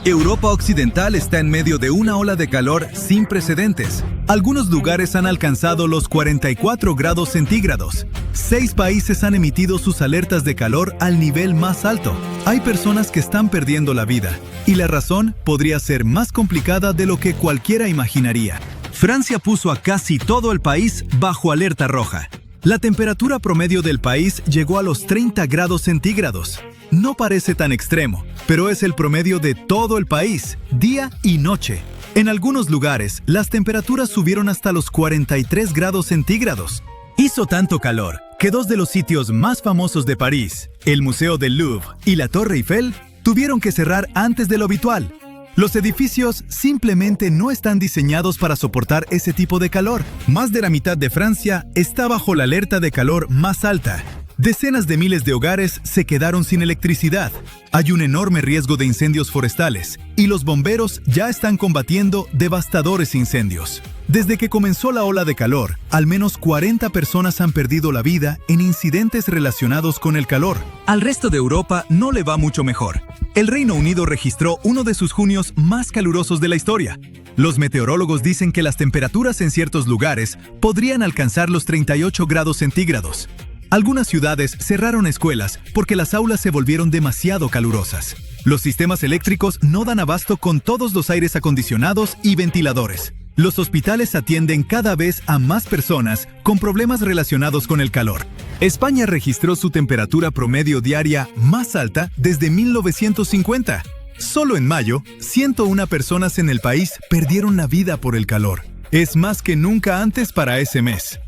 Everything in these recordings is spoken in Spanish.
Europa Occidental está en medio de una ola de calor sin precedentes. Algunos lugares han alcanzado los 44 grados centígrados. 6 países han emitido sus alertas de calor al nivel más alto. Hay personas que están perdiendo la vida, y la razón podría ser más complicada de lo que cualquiera imaginaría. Francia puso a casi todo el país bajo alerta roja. La temperatura promedio del país llegó a los 30 grados centígrados. No parece tan extremo, pero es el promedio de todo el país, día y noche. En algunos lugares, las temperaturas subieron hasta los 43 grados centígrados. Hizo tanto calor que 2 de los sitios más famosos de París, el Museo del Louvre y la Torre Eiffel, tuvieron que cerrar antes de lo habitual. Los edificios simplemente no están diseñados para soportar ese tipo de calor. Más de la mitad de Francia está bajo la alerta de calor más alta. Decenas de miles de hogares se quedaron sin electricidad. Hay un enorme riesgo de incendios forestales y los bomberos ya están combatiendo devastadores incendios. Desde que comenzó la ola de calor, al menos 40 personas han perdido la vida en incidentes relacionados con el calor. Al resto de Europa no le va mucho mejor. El Reino Unido registró uno de sus junios más calurosos de la historia. Los meteorólogos dicen que las temperaturas en ciertos lugares podrían alcanzar los 38 grados centígrados. Algunas ciudades cerraron escuelas porque las aulas se volvieron demasiado calurosas. Los sistemas eléctricos no dan abasto con todos los aires acondicionados y ventiladores. Los hospitales atienden cada vez a más personas con problemas relacionados con el calor. España registró su temperatura promedio diaria más alta desde 1950. Solo en mayo, 101 personas en el país perdieron la vida por el calor. Es más que nunca antes para ese mes.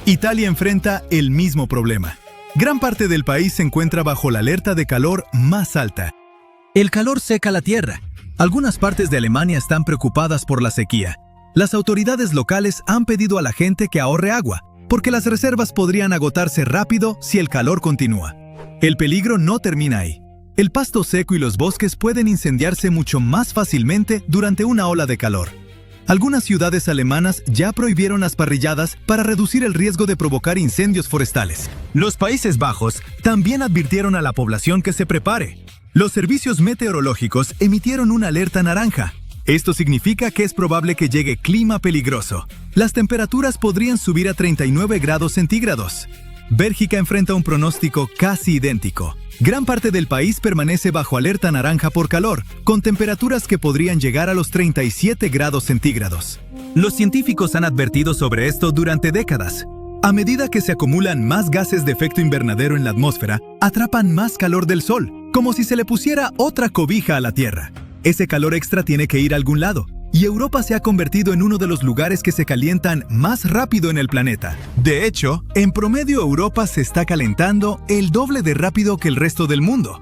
Italia enfrenta el mismo problema. Gran parte del país se encuentra bajo la alerta de calor más alta. El calor seca la tierra. Algunas partes de Alemania están preocupadas por la sequía. Las autoridades locales han pedido a la gente que ahorre agua, porque las reservas podrían agotarse rápido si el calor continúa. El peligro no termina ahí. El pasto seco y los bosques pueden incendiarse mucho más fácilmente durante una ola de calor. Algunas ciudades alemanas ya prohibieron las parrilladas para reducir el riesgo de provocar incendios forestales. Los Países Bajos también advirtieron a la población que se prepare. Los servicios meteorológicos emitieron una alerta naranja. Esto significa que es probable que llegue clima peligroso. Las temperaturas podrían subir a 39 grados centígrados. Bélgica enfrenta un pronóstico casi idéntico. Gran parte del país permanece bajo alerta naranja por calor, con temperaturas que podrían llegar a los 37 grados centígrados. Los científicos han advertido sobre esto durante décadas. A medida que se acumulan más gases de efecto invernadero en la atmósfera, atrapan más calor del sol, como si se le pusiera otra cobija a la Tierra. Ese calor extra tiene que ir a algún lado, y Europa se ha convertido en uno de los lugares que se calientan más rápido en el planeta. De hecho, en promedio Europa se está calentando el doble de rápido que el resto del mundo.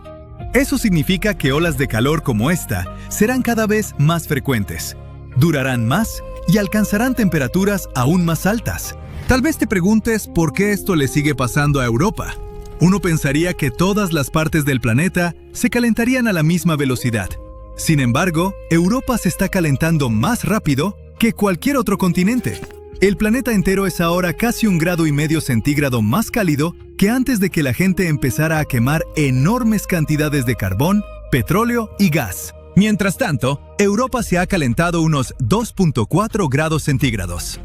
Eso significa que olas de calor como esta serán cada vez más frecuentes, durarán más y alcanzarán temperaturas aún más altas. Tal vez te preguntes por qué esto le sigue pasando a Europa. Uno pensaría que todas las partes del planeta se calentarían a la misma velocidad. Sin embargo, Europa se está calentando más rápido que cualquier otro continente. El planeta entero es ahora casi 1,5 grados centígrado más cálido que antes de que la gente empezara a quemar enormes cantidades de carbón, petróleo y gas. Mientras tanto, Europa se ha calentado unos 2,4 grados centígrados.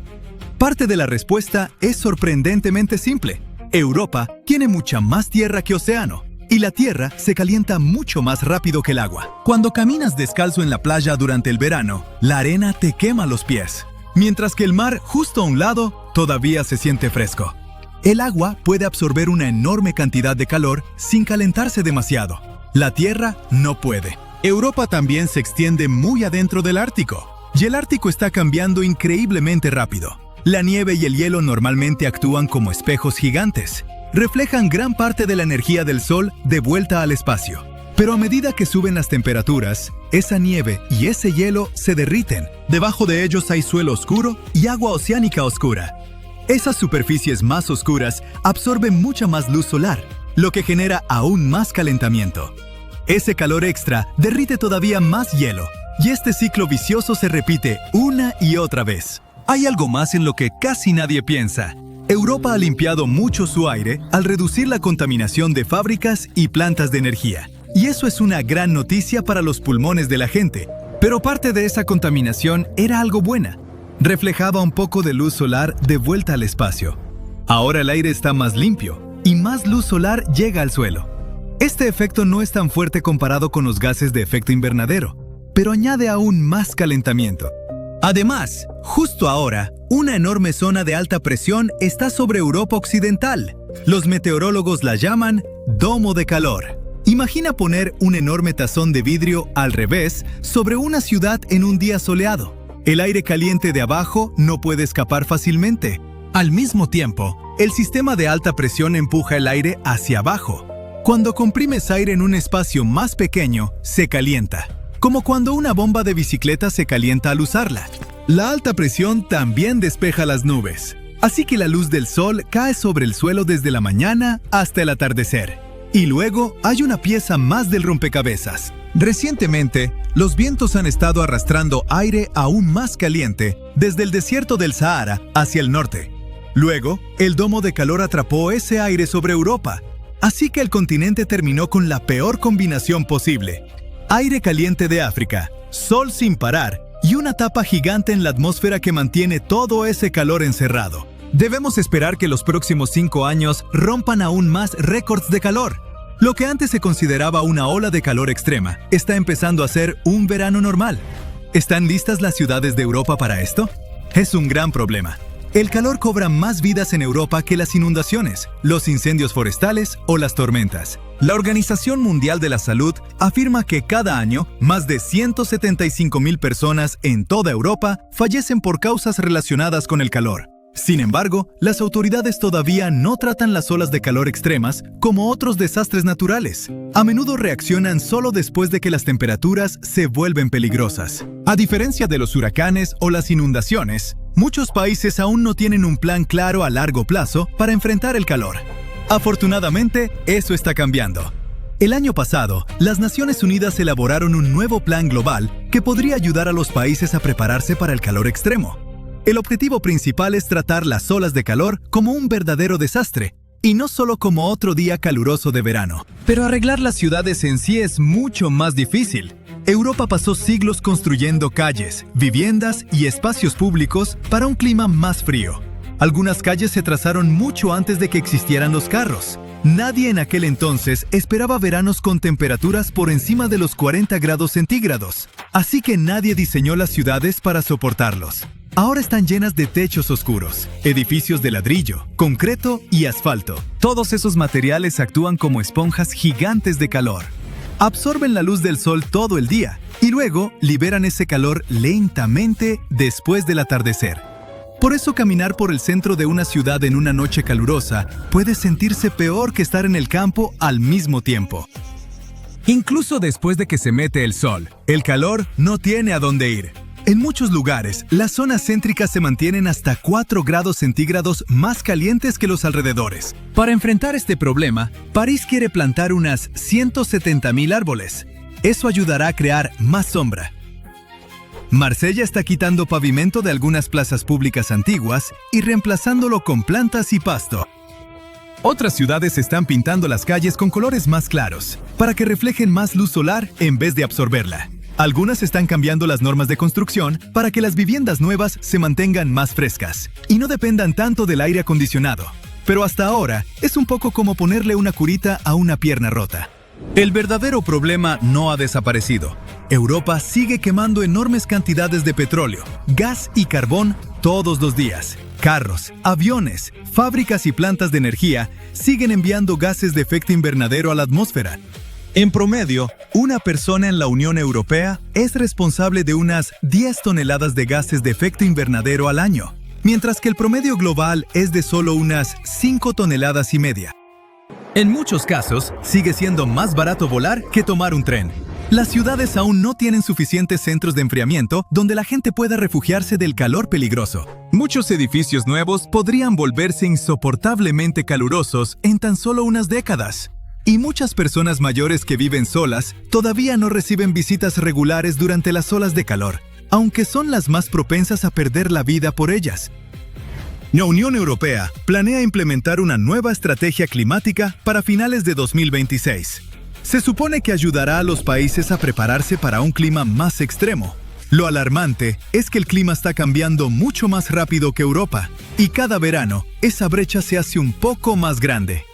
Parte de la respuesta es sorprendentemente simple. Europa tiene mucha más tierra que océano. Y la tierra se calienta mucho más rápido que el agua. Cuando caminas descalzo en la playa durante el verano, la arena te quema los pies, mientras que el mar justo a un lado todavía se siente fresco. El agua puede absorber una enorme cantidad de calor sin calentarse demasiado. La tierra no puede. Europa también se extiende muy adentro del Ártico, y el Ártico está cambiando increíblemente rápido. La nieve y el hielo normalmente actúan como espejos gigantes. Reflejan gran parte de la energía del Sol de vuelta al espacio. Pero a medida que suben las temperaturas, esa nieve y ese hielo se derriten. Debajo de ellos hay suelo oscuro y agua oceánica oscura. Esas superficies más oscuras absorben mucha más luz solar, lo que genera aún más calentamiento. Ese calor extra derrite todavía más hielo, y este ciclo vicioso se repite una y otra vez. Hay algo más en lo que casi nadie piensa. Europa ha limpiado mucho su aire al reducir la contaminación de fábricas y plantas de energía. Y eso es una gran noticia para los pulmones de la gente. Pero parte de esa contaminación era algo buena. Reflejaba un poco de luz solar de vuelta al espacio. Ahora el aire está más limpio y más luz solar llega al suelo. Este efecto no es tan fuerte comparado con los gases de efecto invernadero, pero añade aún más calentamiento. Además, justo ahora, una enorme zona de alta presión está sobre Europa Occidental. Los meteorólogos la llaman domo de calor. Imagina poner un enorme tazón de vidrio al revés sobre una ciudad en un día soleado. El aire caliente de abajo no puede escapar fácilmente. Al mismo tiempo, el sistema de alta presión empuja el aire hacia abajo. Cuando comprimes aire en un espacio más pequeño, se calienta, como cuando una bomba de bicicleta se calienta al usarla. La alta presión también despeja las nubes, así que la luz del sol cae sobre el suelo desde la mañana hasta el atardecer. Y luego hay una pieza más del rompecabezas. Recientemente, los vientos han estado arrastrando aire aún más caliente desde el desierto del Sahara hacia el norte. Luego, el domo de calor atrapó ese aire sobre Europa, así que el continente terminó con la peor combinación posible. Aire caliente de África, sol sin parar y una tapa gigante en la atmósfera que mantiene todo ese calor encerrado. Debemos esperar que los próximos 5 años rompan aún más récords de calor. Lo que antes se consideraba una ola de calor extrema está empezando a ser un verano normal. ¿Están listas las ciudades de Europa para esto? Es un gran problema. El calor cobra más vidas en Europa que las inundaciones, los incendios forestales o las tormentas. La Organización Mundial de la Salud afirma que cada año más de 175,000 personas en toda Europa fallecen por causas relacionadas con el calor. Sin embargo, las autoridades todavía no tratan las olas de calor extremas como otros desastres naturales. A menudo reaccionan solo después de que las temperaturas se vuelven peligrosas. A diferencia de los huracanes o las inundaciones, muchos países aún no tienen un plan claro a largo plazo para enfrentar el calor. Afortunadamente, eso está cambiando. El año pasado, las Naciones Unidas elaboraron un nuevo plan global que podría ayudar a los países a prepararse para el calor extremo. El objetivo principal es tratar las olas de calor como un verdadero desastre, y no solo como otro día caluroso de verano. Pero arreglar las ciudades en sí es mucho más difícil. Europa pasó siglos construyendo calles, viviendas y espacios públicos para un clima más frío. Algunas calles se trazaron mucho antes de que existieran los carros. Nadie en aquel entonces esperaba veranos con temperaturas por encima de los 40 grados centígrados, así que nadie diseñó las ciudades para soportarlos. Ahora están llenas de techos oscuros, edificios de ladrillo, concreto y asfalto. Todos esos materiales actúan como esponjas gigantes de calor. Absorben la luz del sol todo el día y luego liberan ese calor lentamente después del atardecer. Por eso caminar por el centro de una ciudad en una noche calurosa puede sentirse peor que estar en el campo al mismo tiempo. Incluso después de que se mete el sol, el calor no tiene a dónde ir. En muchos lugares, las zonas céntricas se mantienen hasta 4 grados centígrados más calientes que los alrededores. Para enfrentar este problema, París quiere plantar unas 170,000 árboles. Eso ayudará a crear más sombra. Marsella está quitando pavimento de algunas plazas públicas antiguas y reemplazándolo con plantas y pasto. Otras ciudades están pintando las calles con colores más claros, para que reflejen más luz solar en vez de absorberla. Algunas están cambiando las normas de construcción para que las viviendas nuevas se mantengan más frescas y no dependan tanto del aire acondicionado. Pero hasta ahora, es un poco como ponerle una curita a una pierna rota. El verdadero problema no ha desaparecido. Europa sigue quemando enormes cantidades de petróleo, gas y carbón todos los días. Carros, aviones, fábricas y plantas de energía siguen enviando gases de efecto invernadero a la atmósfera. En promedio, una persona en la Unión Europea es responsable de unas 10 toneladas de gases de efecto invernadero al año, mientras que el promedio global es de solo unas 5,5 toneladas. En muchos casos, sigue siendo más barato volar que tomar un tren. Las ciudades aún no tienen suficientes centros de enfriamiento donde la gente pueda refugiarse del calor peligroso. Muchos edificios nuevos podrían volverse insoportablemente calurosos en tan solo unas décadas. Y muchas personas mayores que viven solas todavía no reciben visitas regulares durante las olas de calor, aunque son las más propensas a perder la vida por ellas. La Unión Europea planea implementar una nueva estrategia climática para finales de 2026. Se supone que ayudará a los países a prepararse para un clima más extremo. Lo alarmante es que el clima está cambiando mucho más rápido que Europa, y cada verano esa brecha se hace un poco más grande.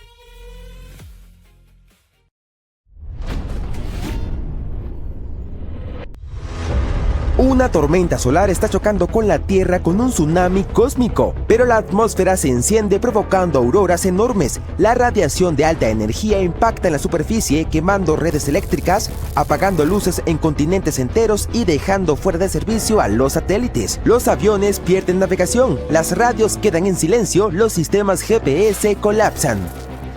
Una tormenta solar está chocando con la Tierra con un tsunami cósmico, pero la atmósfera se enciende provocando auroras enormes. La radiación de alta energía impacta en la superficie, quemando redes eléctricas, apagando luces en continentes enteros y dejando fuera de servicio a los satélites. Los aviones pierden navegación, las radios quedan en silencio, los sistemas GPS colapsan.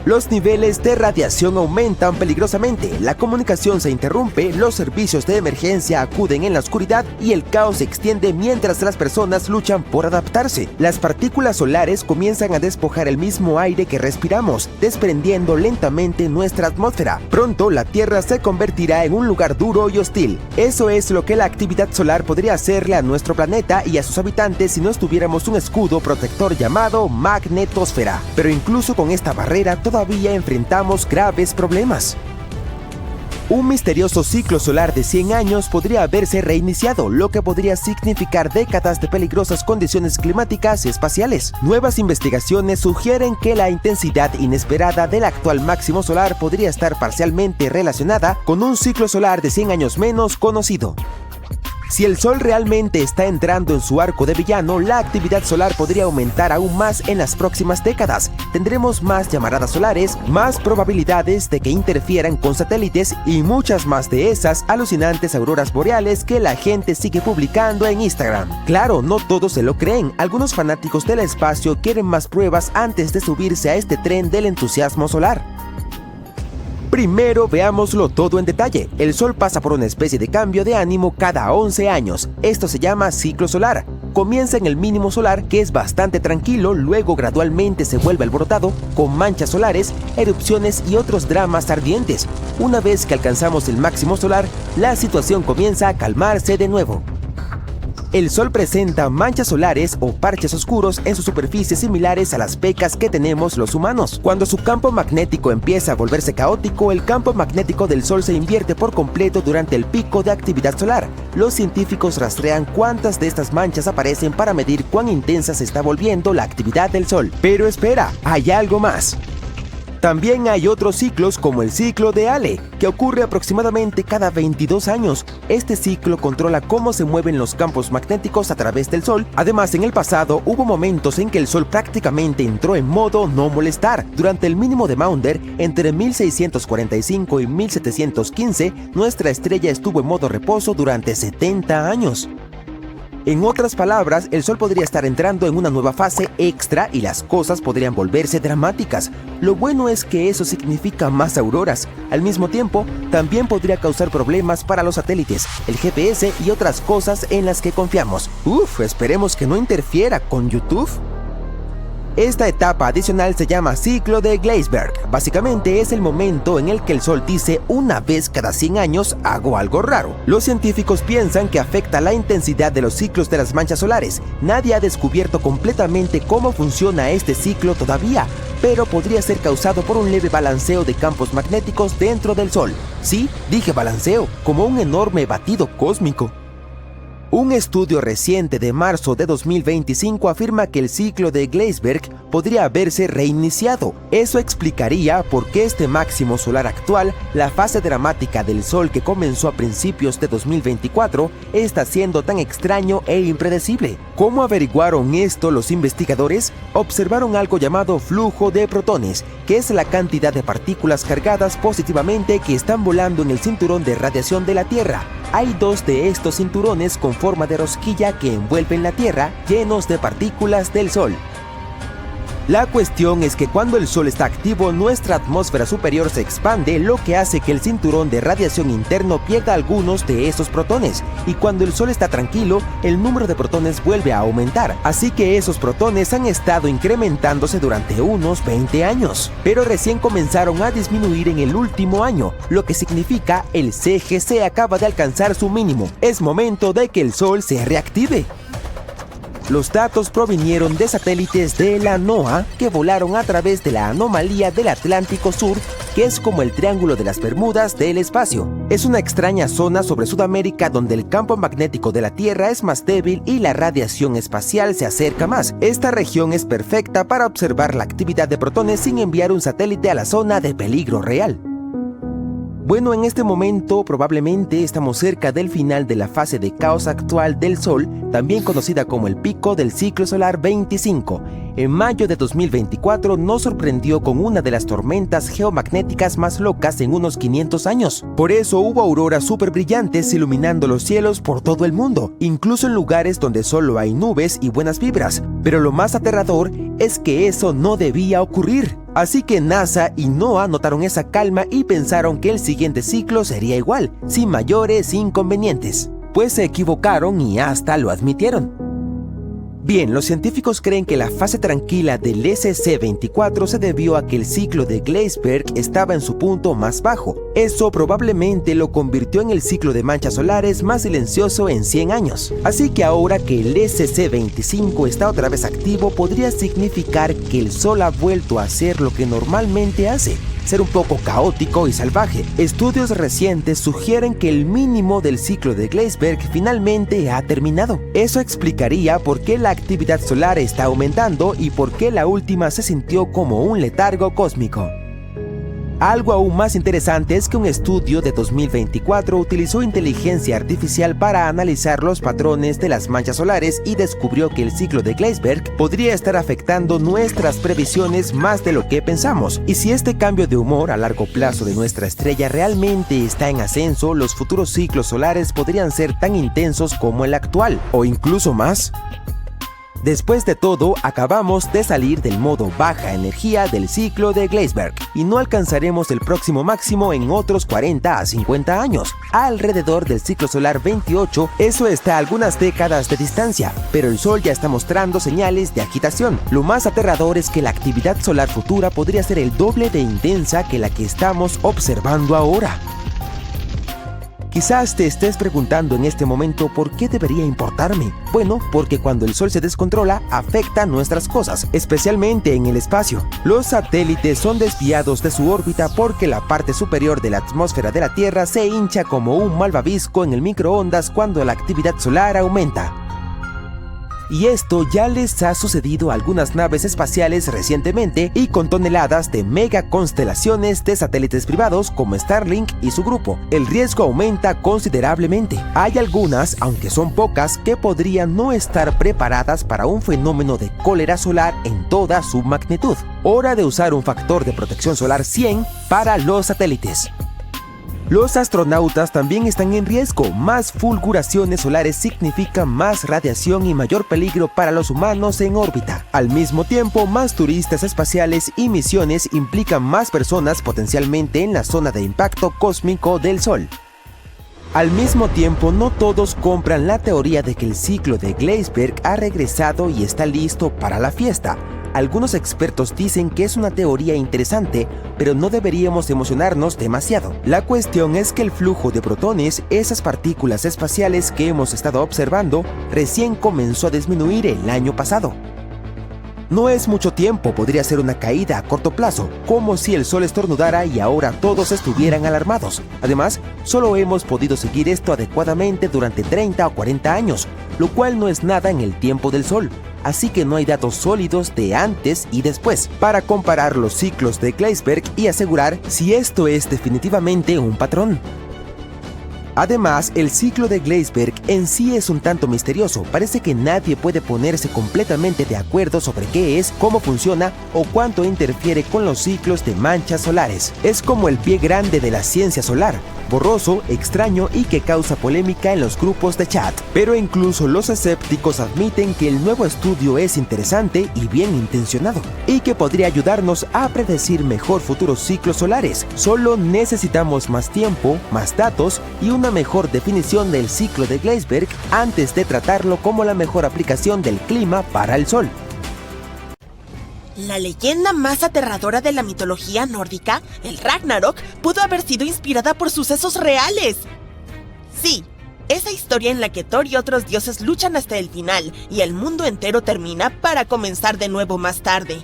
Los niveles de radiación aumentan peligrosamente, la comunicación se interrumpe, los servicios de emergencia acuden en la oscuridad y el caos se extiende mientras las personas luchan por adaptarse. Las partículas solares comienzan a despojar el mismo aire que respiramos, desprendiendo lentamente nuestra atmósfera. Pronto la Tierra se convertirá en un lugar duro y hostil. Eso es lo que la actividad solar podría hacerle a nuestro planeta y a sus habitantes si no tuviéramos un escudo protector llamado magnetosfera. Pero incluso con esta barrera todavía enfrentamos graves problemas. Un misterioso ciclo solar de 100 años podría haberse reiniciado, lo que podría significar décadas de peligrosas condiciones climáticas y espaciales. Nuevas investigaciones sugieren que la intensidad inesperada del actual máximo solar podría estar parcialmente relacionada con un ciclo solar de 100 años menos conocido. Si el Sol realmente está entrando en su arco de villano, la actividad solar podría aumentar aún más en las próximas décadas. Tendremos más llamaradas solares, más probabilidades de que interfieran con satélites y muchas más de esas alucinantes auroras boreales que la gente sigue publicando en Instagram. Claro, no todos se lo creen. Algunos fanáticos del espacio quieren más pruebas antes de subirse a este tren del entusiasmo solar. Primero veámoslo todo en detalle. El Sol pasa por una especie de cambio de ánimo cada 11 años. Esto se llama ciclo solar. Comienza en el mínimo solar, que es bastante tranquilo, luego gradualmente se vuelve alborotado, con manchas solares, erupciones y otros dramas ardientes. Una vez que alcanzamos el máximo solar, la situación comienza a calmarse de nuevo. El Sol presenta manchas solares o parches oscuros en su superficie similares a las pecas que tenemos los humanos. Cuando su campo magnético empieza a volverse caótico, el campo magnético del Sol se invierte por completo durante el pico de actividad solar. Los científicos rastrean cuántas de estas manchas aparecen para medir cuán intensa se está volviendo la actividad del Sol. Pero espera, hay algo más. También hay otros ciclos como el ciclo de Halley, que ocurre aproximadamente cada 22 años. Este ciclo controla cómo se mueven los campos magnéticos a través del Sol. Además, en el pasado hubo momentos en que el Sol prácticamente entró en modo no molestar. Durante el mínimo de Maunder, entre 1645 y 1715, nuestra estrella estuvo en modo reposo durante 70 años. En otras palabras, el Sol podría estar entrando en una nueva fase extra y las cosas podrían volverse dramáticas. Lo bueno es que eso significa más auroras. Al mismo tiempo, también podría causar problemas para los satélites, el GPS y otras cosas en las que confiamos. Esperemos que no interfiera con YouTube. Esta etapa adicional se llama ciclo de Gleisberg. Básicamente es el momento en el que el Sol dice una vez cada 100 años hago algo raro. Los científicos piensan que afecta la intensidad de los ciclos de las manchas solares. Nadie ha descubierto completamente cómo funciona este ciclo todavía, pero podría ser causado por un leve balanceo de campos magnéticos dentro del Sol. Sí, dije balanceo, como un enorme batido cósmico. Un estudio reciente de marzo de 2025 afirma que el ciclo de Gleisberg podría haberse reiniciado. Eso explicaría por qué este máximo solar actual, la fase dramática del Sol que comenzó a principios de 2024, está siendo tan extraño e impredecible. ¿Cómo averiguaron esto los investigadores? Observaron algo llamado flujo de protones, que es la cantidad de partículas cargadas positivamente que están volando en el cinturón de radiación de la Tierra. Hay dos de estos cinturones con forma de rosquilla que envuelven la Tierra, llenos de partículas del Sol. La cuestión es que cuando el Sol está activo, nuestra atmósfera superior se expande, lo que hace que el cinturón de radiación interno pierda algunos de esos protones, y cuando el Sol está tranquilo, el número de protones vuelve a aumentar, así que esos protones han estado incrementándose durante unos 20 años, pero recién comenzaron a disminuir en el último año, lo que significa el CGC acaba de alcanzar su mínimo. Es momento de que el Sol se reactive. Los datos provinieron de satélites de la NOAA que volaron a través de la anomalía del Atlántico Sur que es como el Triángulo de las Bermudas del espacio. Es una extraña zona sobre Sudamérica donde el campo magnético de la Tierra es más débil y la radiación espacial se acerca más. Esta región es perfecta para observar la actividad de protones sin enviar un satélite a la zona de peligro real. Bueno, en este momento probablemente estamos cerca del final de la fase de caos actual del Sol, también conocida como el pico del ciclo solar 25. En mayo de 2024 nos sorprendió con una de las tormentas geomagnéticas más locas en unos 500 años. Por eso hubo auroras súper brillantes iluminando los cielos por todo el mundo, incluso en lugares donde solo hay nubes y buenas vibras. Pero lo más aterrador es que eso no debía ocurrir. Así que NASA y NOAA notaron esa calma y pensaron que el siguiente ciclo sería igual, sin mayores inconvenientes. Pues se equivocaron y hasta lo admitieron. Bien, los científicos creen que la fase tranquila del SC24 se debió a que el ciclo de Gleisberg estaba en su punto más bajo. Eso probablemente lo convirtió en el ciclo de manchas solares más silencioso en 100 años. Así que ahora que el SC25 está otra vez activo, podría significar que el Sol ha vuelto a hacer lo que normalmente hace: ser un poco caótico y salvaje. Estudios recientes sugieren que el mínimo del ciclo de Gleisberg finalmente ha terminado. Eso explicaría por qué la actividad solar está aumentando y por qué la última se sintió como un letargo cósmico. Algo aún más interesante es que un estudio de 2024 utilizó inteligencia artificial para analizar los patrones de las manchas solares y descubrió que el ciclo de Gleisberg podría estar afectando nuestras previsiones más de lo que pensamos. Y si este cambio de humor a largo plazo de nuestra estrella realmente está en ascenso, los futuros ciclos solares podrían ser tan intensos como el actual, o incluso más. Después de todo, acabamos de salir del modo baja energía del ciclo de Gleisberg y no alcanzaremos el próximo máximo en otros 40 a 50 años. Alrededor del ciclo solar 28, eso está a algunas décadas de distancia, pero el Sol ya está mostrando señales de agitación. Lo más aterrador es que la actividad solar futura podría ser el doble de intensa que la que estamos observando ahora. Quizás te estés preguntando en este momento por qué debería importarme. Bueno, porque cuando el Sol se descontrola, afecta nuestras cosas, especialmente en el espacio. Los satélites son desviados de su órbita porque la parte superior de la atmósfera de la Tierra se hincha como un malvavisco en el microondas cuando la actividad solar aumenta. Y esto ya les ha sucedido a algunas naves espaciales recientemente y con toneladas de mega constelaciones de satélites privados como Starlink y su grupo. El riesgo aumenta considerablemente. Hay algunas, aunque son pocas, que podrían no estar preparadas para un fenómeno de cólera solar en toda su magnitud. Hora de usar un factor de protección solar 100 para los satélites. Los astronautas también están en riesgo. Más fulguraciones solares significan más radiación y mayor peligro para los humanos en órbita. Al mismo tiempo, más turistas espaciales y misiones implican más personas potencialmente en la zona de impacto cósmico del Sol. Al mismo tiempo, no todos compran la teoría de que el ciclo de Gleisberg ha regresado y está listo para la fiesta. Algunos expertos dicen que es una teoría interesante, pero no deberíamos emocionarnos demasiado. La cuestión es que el flujo de protones, esas partículas espaciales que hemos estado observando, recién comenzó a disminuir el año pasado. No es mucho tiempo, podría ser una caída a corto plazo, como si el Sol estornudara y ahora todos estuvieran alarmados. Además, solo hemos podido seguir esto adecuadamente durante 30 o 40 años, lo cual no es nada en el tiempo del Sol. Así que no hay datos sólidos de antes y después para comparar los ciclos de Gleisberg y asegurar si esto es definitivamente un patrón. Además, el ciclo de Gleisberg en sí es un tanto misterioso. Parece que nadie puede ponerse completamente de acuerdo sobre qué es, cómo funciona o cuánto interfiere con los ciclos de manchas solares. Es como el pie grande de la ciencia solar, borroso, extraño y que causa polémica en los grupos de chat. Pero incluso los escépticos admiten que el nuevo estudio es interesante y bien intencionado, y que podría ayudarnos a predecir mejor futuros ciclos solares. Solo necesitamos más tiempo, más datos y una mejor definición del ciclo de Gleisberg antes de tratarlo como la mejor aplicación del clima para el Sol. La leyenda más aterradora de la mitología nórdica, el Ragnarok, pudo haber sido inspirada por sucesos reales. Sí, esa historia en la que Thor y otros dioses luchan hasta el final y el mundo entero termina para comenzar de nuevo más tarde.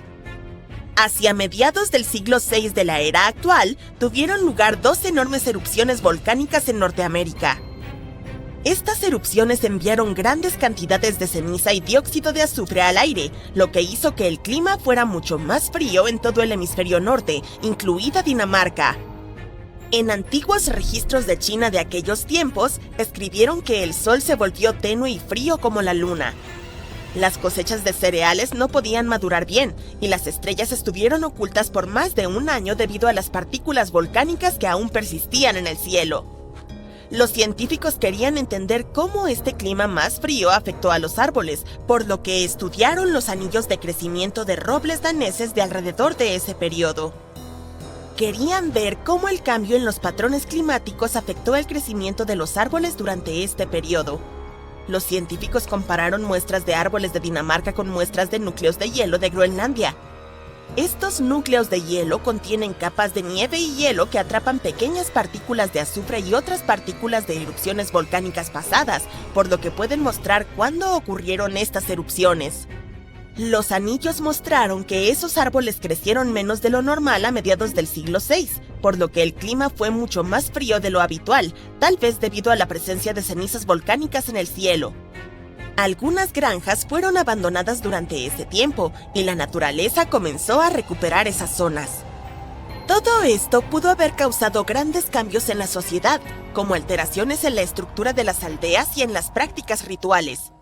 Hacia mediados del siglo VI de la era actual, tuvieron lugar 2 enormes erupciones volcánicas en Norteamérica. Estas erupciones enviaron grandes cantidades de ceniza y dióxido de azufre al aire, lo que hizo que el clima fuera mucho más frío en todo el hemisferio norte, incluida Dinamarca. En antiguos registros de China de aquellos tiempos, escribieron que el sol se volvió tenue y frío como la luna. Las cosechas de cereales no podían madurar bien, y las estrellas estuvieron ocultas por más de un año debido a las partículas volcánicas que aún persistían en el cielo. Los científicos querían entender cómo este clima más frío afectó a los árboles, por lo que estudiaron los anillos de crecimiento de robles daneses de alrededor de ese periodo. Querían ver cómo el cambio en los patrones climáticos afectó el crecimiento de los árboles durante este periodo. Los científicos compararon muestras de árboles de Dinamarca con muestras de núcleos de hielo de Groenlandia. Estos núcleos de hielo contienen capas de nieve y hielo que atrapan pequeñas partículas de azufre y otras partículas de erupciones volcánicas pasadas, por lo que pueden mostrar cuándo ocurrieron estas erupciones. Los anillos mostraron que esos árboles crecieron menos de lo normal a mediados del siglo VI, por lo que el clima fue mucho más frío de lo habitual, tal vez debido a la presencia de cenizas volcánicas en el cielo. Algunas granjas fueron abandonadas durante ese tiempo, y la naturaleza comenzó a recuperar esas zonas. Todo esto pudo haber causado grandes cambios en la sociedad, como alteraciones en la estructura de las aldeas y en las prácticas rituales.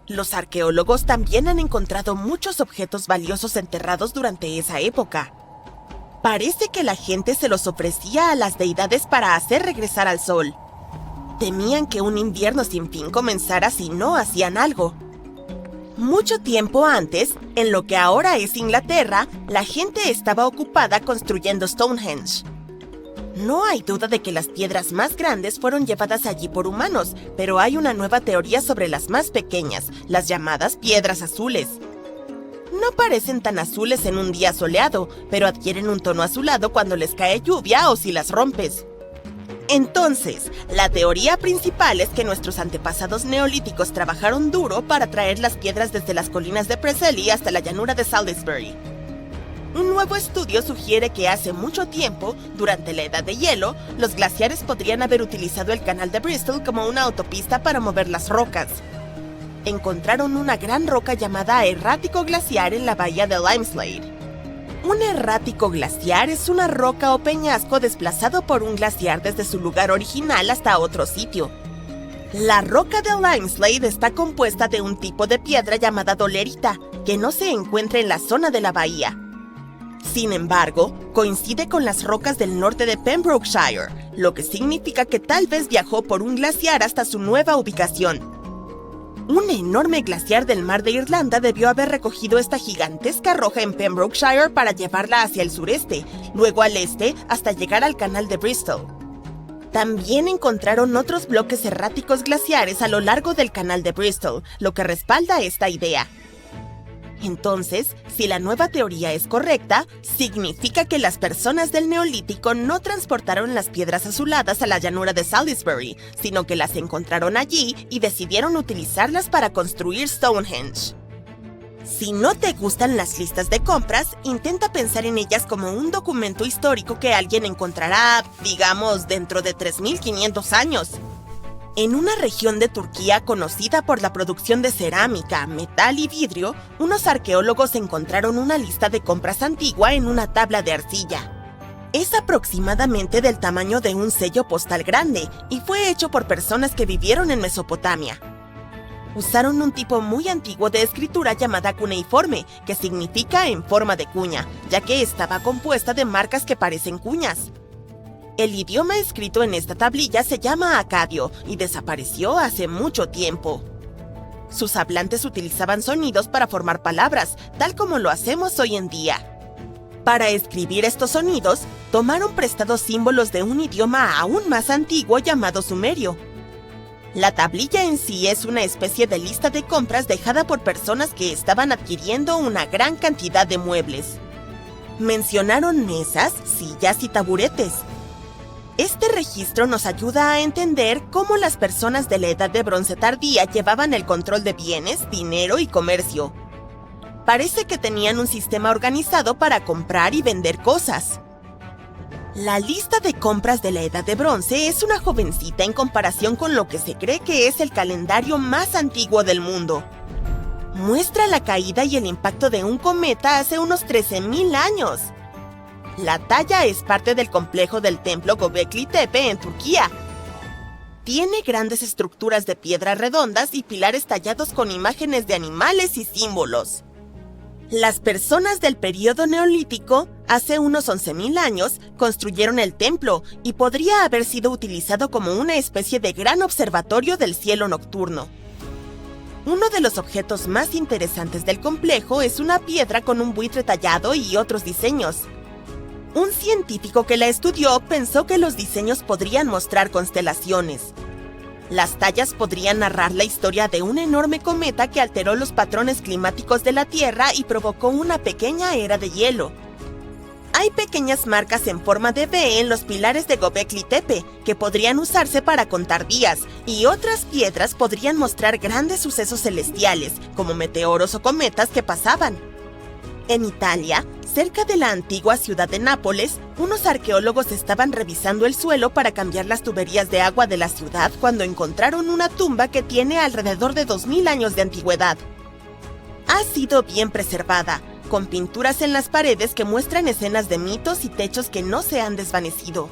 Los arqueólogos también han encontrado muchos objetos valiosos enterrados durante esa época. Parece que la gente se los ofrecía a las deidades para hacer regresar al sol. Temían que un invierno sin fin comenzara si no hacían algo. Mucho tiempo antes, en lo que ahora es Inglaterra, la gente estaba ocupada construyendo Stonehenge. No hay duda de que las piedras más grandes fueron llevadas allí por humanos, pero hay una nueva teoría sobre las más pequeñas, las llamadas piedras azules. No parecen tan azules en un día soleado, pero adquieren un tono azulado cuando les cae lluvia o si las rompes. Entonces, la teoría principal es que nuestros antepasados neolíticos trabajaron duro para traer las piedras desde las colinas de Preseli hasta la llanura de Salisbury. Un nuevo estudio sugiere que hace mucho tiempo, durante la Edad de Hielo, los glaciares podrían haber utilizado el canal de Bristol como una autopista para mover las rocas. Encontraron una gran roca llamada errático glaciar en la bahía de Limeslade. Un errático glaciar es una roca o peñasco desplazado por un glaciar desde su lugar original hasta otro sitio. La roca de Limeslade está compuesta de un tipo de piedra llamada dolerita, que no se encuentra en la zona de la bahía. Sin embargo, coincide con las rocas del norte de Pembrokeshire, lo que significa que tal vez viajó por un glaciar hasta su nueva ubicación. Un enorme glaciar del mar de Irlanda debió haber recogido esta gigantesca roca en Pembrokeshire para llevarla hacia el sureste, luego al este hasta llegar al canal de Bristol. También encontraron otros bloques erráticos glaciares a lo largo del canal de Bristol, lo que respalda esta idea. Entonces, si la nueva teoría es correcta, significa que las personas del Neolítico no transportaron las piedras azuladas a la llanura de Salisbury, sino que las encontraron allí y decidieron utilizarlas para construir Stonehenge. Si no te gustan las listas de compras, intenta pensar en ellas como un documento histórico que alguien encontrará, digamos, dentro de 3.500 años. En una región de Turquía conocida por la producción de cerámica, metal y vidrio, unos arqueólogos encontraron una lista de compras antigua en una tabla de arcilla. Es aproximadamente del tamaño de un sello postal grande y fue hecho por personas que vivieron en Mesopotamia. Usaron un tipo muy antiguo de escritura llamada cuneiforme, que significa en forma de cuña, ya que estaba compuesta de marcas que parecen cuñas. El idioma escrito en esta tablilla se llama acadio y desapareció hace mucho tiempo. Sus hablantes utilizaban sonidos para formar palabras, tal como lo hacemos hoy en día. Para escribir estos sonidos, tomaron prestados símbolos de un idioma aún más antiguo llamado sumerio. La tablilla en sí es una especie de lista de compras dejada por personas que estaban adquiriendo una gran cantidad de muebles. Mencionaron mesas, sillas y taburetes. Este registro nos ayuda a entender cómo las personas de la Edad de Bronce tardía llevaban el control de bienes, dinero y comercio. Parece que tenían un sistema organizado para comprar y vender cosas. La lista de compras de la Edad de Bronce es una jovencita en comparación con lo que se cree que es el calendario más antiguo del mundo. Muestra la caída y el impacto de un cometa hace unos 13.000 años. La talla es parte del complejo del templo Göbekli Tepe en Turquía. Tiene grandes estructuras de piedra redondas y pilares tallados con imágenes de animales y símbolos. Las personas del período neolítico, hace unos 11.000 años, construyeron el templo y podría haber sido utilizado como una especie de gran observatorio del cielo nocturno. Uno de los objetos más interesantes del complejo es una piedra con un buitre tallado y otros diseños. Un científico que la estudió pensó que los diseños podrían mostrar constelaciones. Las tallas podrían narrar la historia de un enorme cometa que alteró los patrones climáticos de la Tierra y provocó una pequeña era de hielo. Hay pequeñas marcas en forma de V en los pilares de Göbekli Tepe que podrían usarse para contar días, y otras piedras podrían mostrar grandes sucesos celestiales, como meteoros o cometas que pasaban. En Italia, cerca de la antigua ciudad de Nápoles, unos arqueólogos estaban revisando el suelo para cambiar las tuberías de agua de la ciudad cuando encontraron una tumba que tiene alrededor de 2.000 años de antigüedad. Ha sido bien preservada, con pinturas en las paredes que muestran escenas de mitos y techos que no se han desvanecido.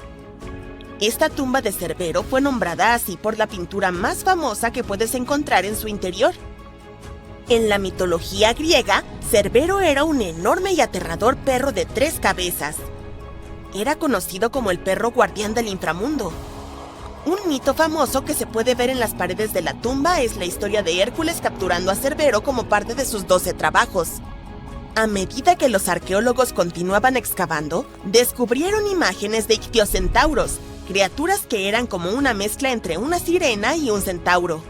Esta tumba de Cerbero fue nombrada así por la pintura más famosa que puedes encontrar en su interior. En la mitología griega, Cerbero era un enorme y aterrador perro de 3 cabezas. Era conocido como el perro guardián del inframundo. Un mito famoso que se puede ver en las paredes de la tumba es la historia de Hércules capturando a Cerbero como parte de sus 12 trabajos. A medida que los arqueólogos continuaban excavando, descubrieron imágenes de ictiocentauros, criaturas que eran como una mezcla entre una sirena y un centauro.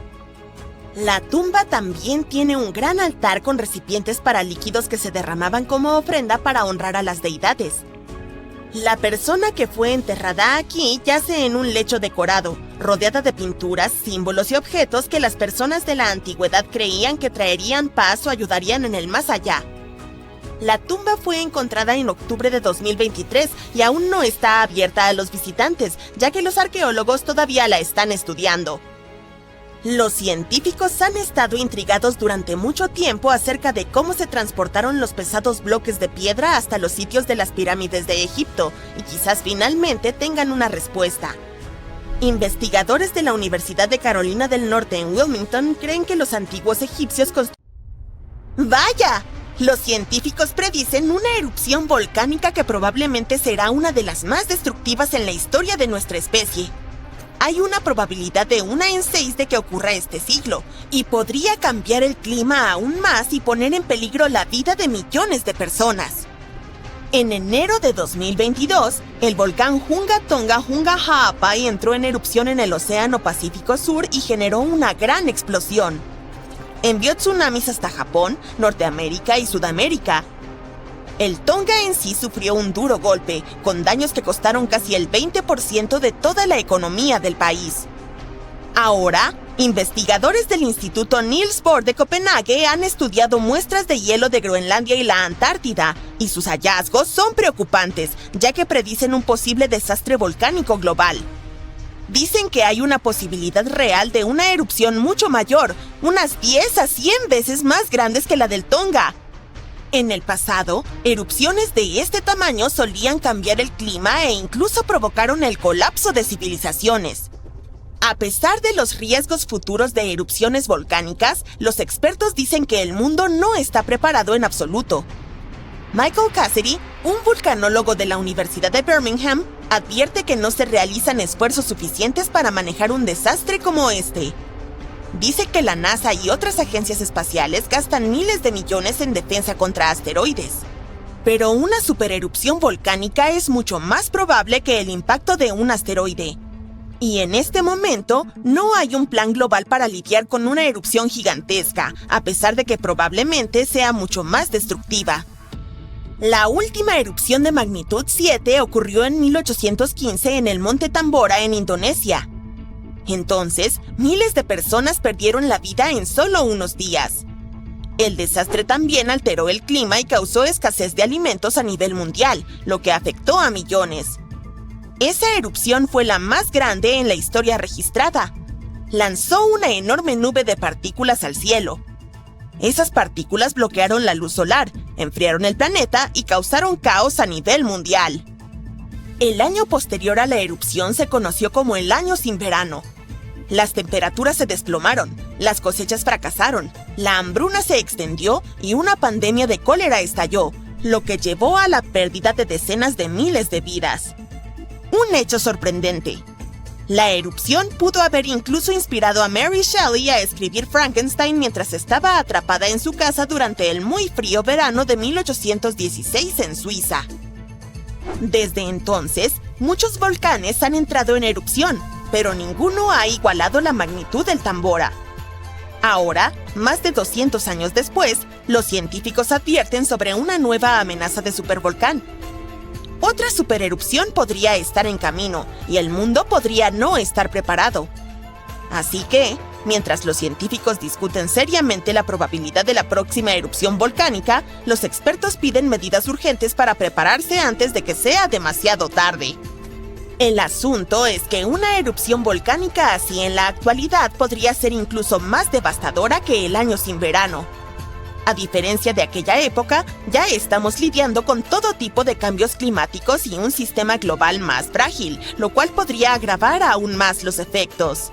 La tumba también tiene un gran altar con recipientes para líquidos que se derramaban como ofrenda para honrar a las deidades. La persona que fue enterrada aquí yace en un lecho decorado, rodeada de pinturas, símbolos y objetos que las personas de la antigüedad creían que traerían paz o ayudarían en el más allá. La tumba fue encontrada en octubre de 2023 y aún no está abierta a los visitantes, ya que los arqueólogos todavía la están estudiando. Los científicos han estado intrigados durante mucho tiempo acerca de cómo se transportaron los pesados bloques de piedra hasta los sitios de las pirámides de Egipto, y quizás finalmente tengan una respuesta. Investigadores de la Universidad de Carolina del Norte en Wilmington creen que los antiguos egipcios ¡Vaya! Los científicos predicen una erupción volcánica que probablemente será una de las más destructivas en la historia de nuestra especie. Hay una probabilidad de 1 en 6 de que ocurra este siglo, y podría cambiar el clima aún más y poner en peligro la vida de millones de personas. En enero de 2022, el volcán Hunga Tonga Hunga Ha'apai entró en erupción en el Océano Pacífico Sur y generó una gran explosión. Envió tsunamis hasta Japón, Norteamérica y Sudamérica. El Tonga en sí sufrió un duro golpe, con daños que costaron casi el 20% de toda la economía del país. Ahora, investigadores del Instituto Niels Bohr de Copenhague han estudiado muestras de hielo de Groenlandia y la Antártida, y sus hallazgos son preocupantes, ya que predicen un posible desastre volcánico global. Dicen que hay una posibilidad real de una erupción mucho mayor, unas 10 a 100 veces más grandes que la del Tonga. En el pasado, erupciones de este tamaño solían cambiar el clima e incluso provocaron el colapso de civilizaciones. A pesar de los riesgos futuros de erupciones volcánicas, los expertos dicen que el mundo no está preparado en absoluto. Michael Cassidy, un vulcanólogo de la Universidad de Birmingham, advierte que no se realizan esfuerzos suficientes para manejar un desastre como este. Dice que la NASA y otras agencias espaciales gastan miles de millones en defensa contra asteroides. Pero una supererupción volcánica es mucho más probable que el impacto de un asteroide. Y en este momento, no hay un plan global para lidiar con una erupción gigantesca, a pesar de que probablemente sea mucho más destructiva. La última erupción de magnitud 7 ocurrió en 1815 en el monte Tambora, en Indonesia. Entonces, miles de personas perdieron la vida en solo unos días. El desastre también alteró el clima y causó escasez de alimentos a nivel mundial, lo que afectó a millones. Esa erupción fue la más grande en la historia registrada. Lanzó una enorme nube de partículas al cielo. Esas partículas bloquearon la luz solar, enfriaron el planeta y causaron caos a nivel mundial. El año posterior a la erupción se conoció como el año sin verano. Las temperaturas se desplomaron, las cosechas fracasaron, la hambruna se extendió y una pandemia de cólera estalló, lo que llevó a la pérdida de decenas de miles de vidas. Un hecho sorprendente. La erupción pudo haber incluso inspirado a Mary Shelley a escribir Frankenstein mientras estaba atrapada en su casa durante el muy frío verano de 1816 en Suiza. Desde entonces, muchos volcanes han entrado en erupción, pero ninguno ha igualado la magnitud del Tambora. Ahora, más de 200 años después, los científicos advierten sobre una nueva amenaza de supervolcán. Otra supererupción podría estar en camino y el mundo podría no estar preparado. Así que, mientras los científicos discuten seriamente la probabilidad de la próxima erupción volcánica, los expertos piden medidas urgentes para prepararse antes de que sea demasiado tarde. El asunto es que una erupción volcánica así en la actualidad podría ser incluso más devastadora que el año sin verano. A diferencia de aquella época, ya estamos lidiando con todo tipo de cambios climáticos y un sistema global más frágil, lo cual podría agravar aún más los efectos.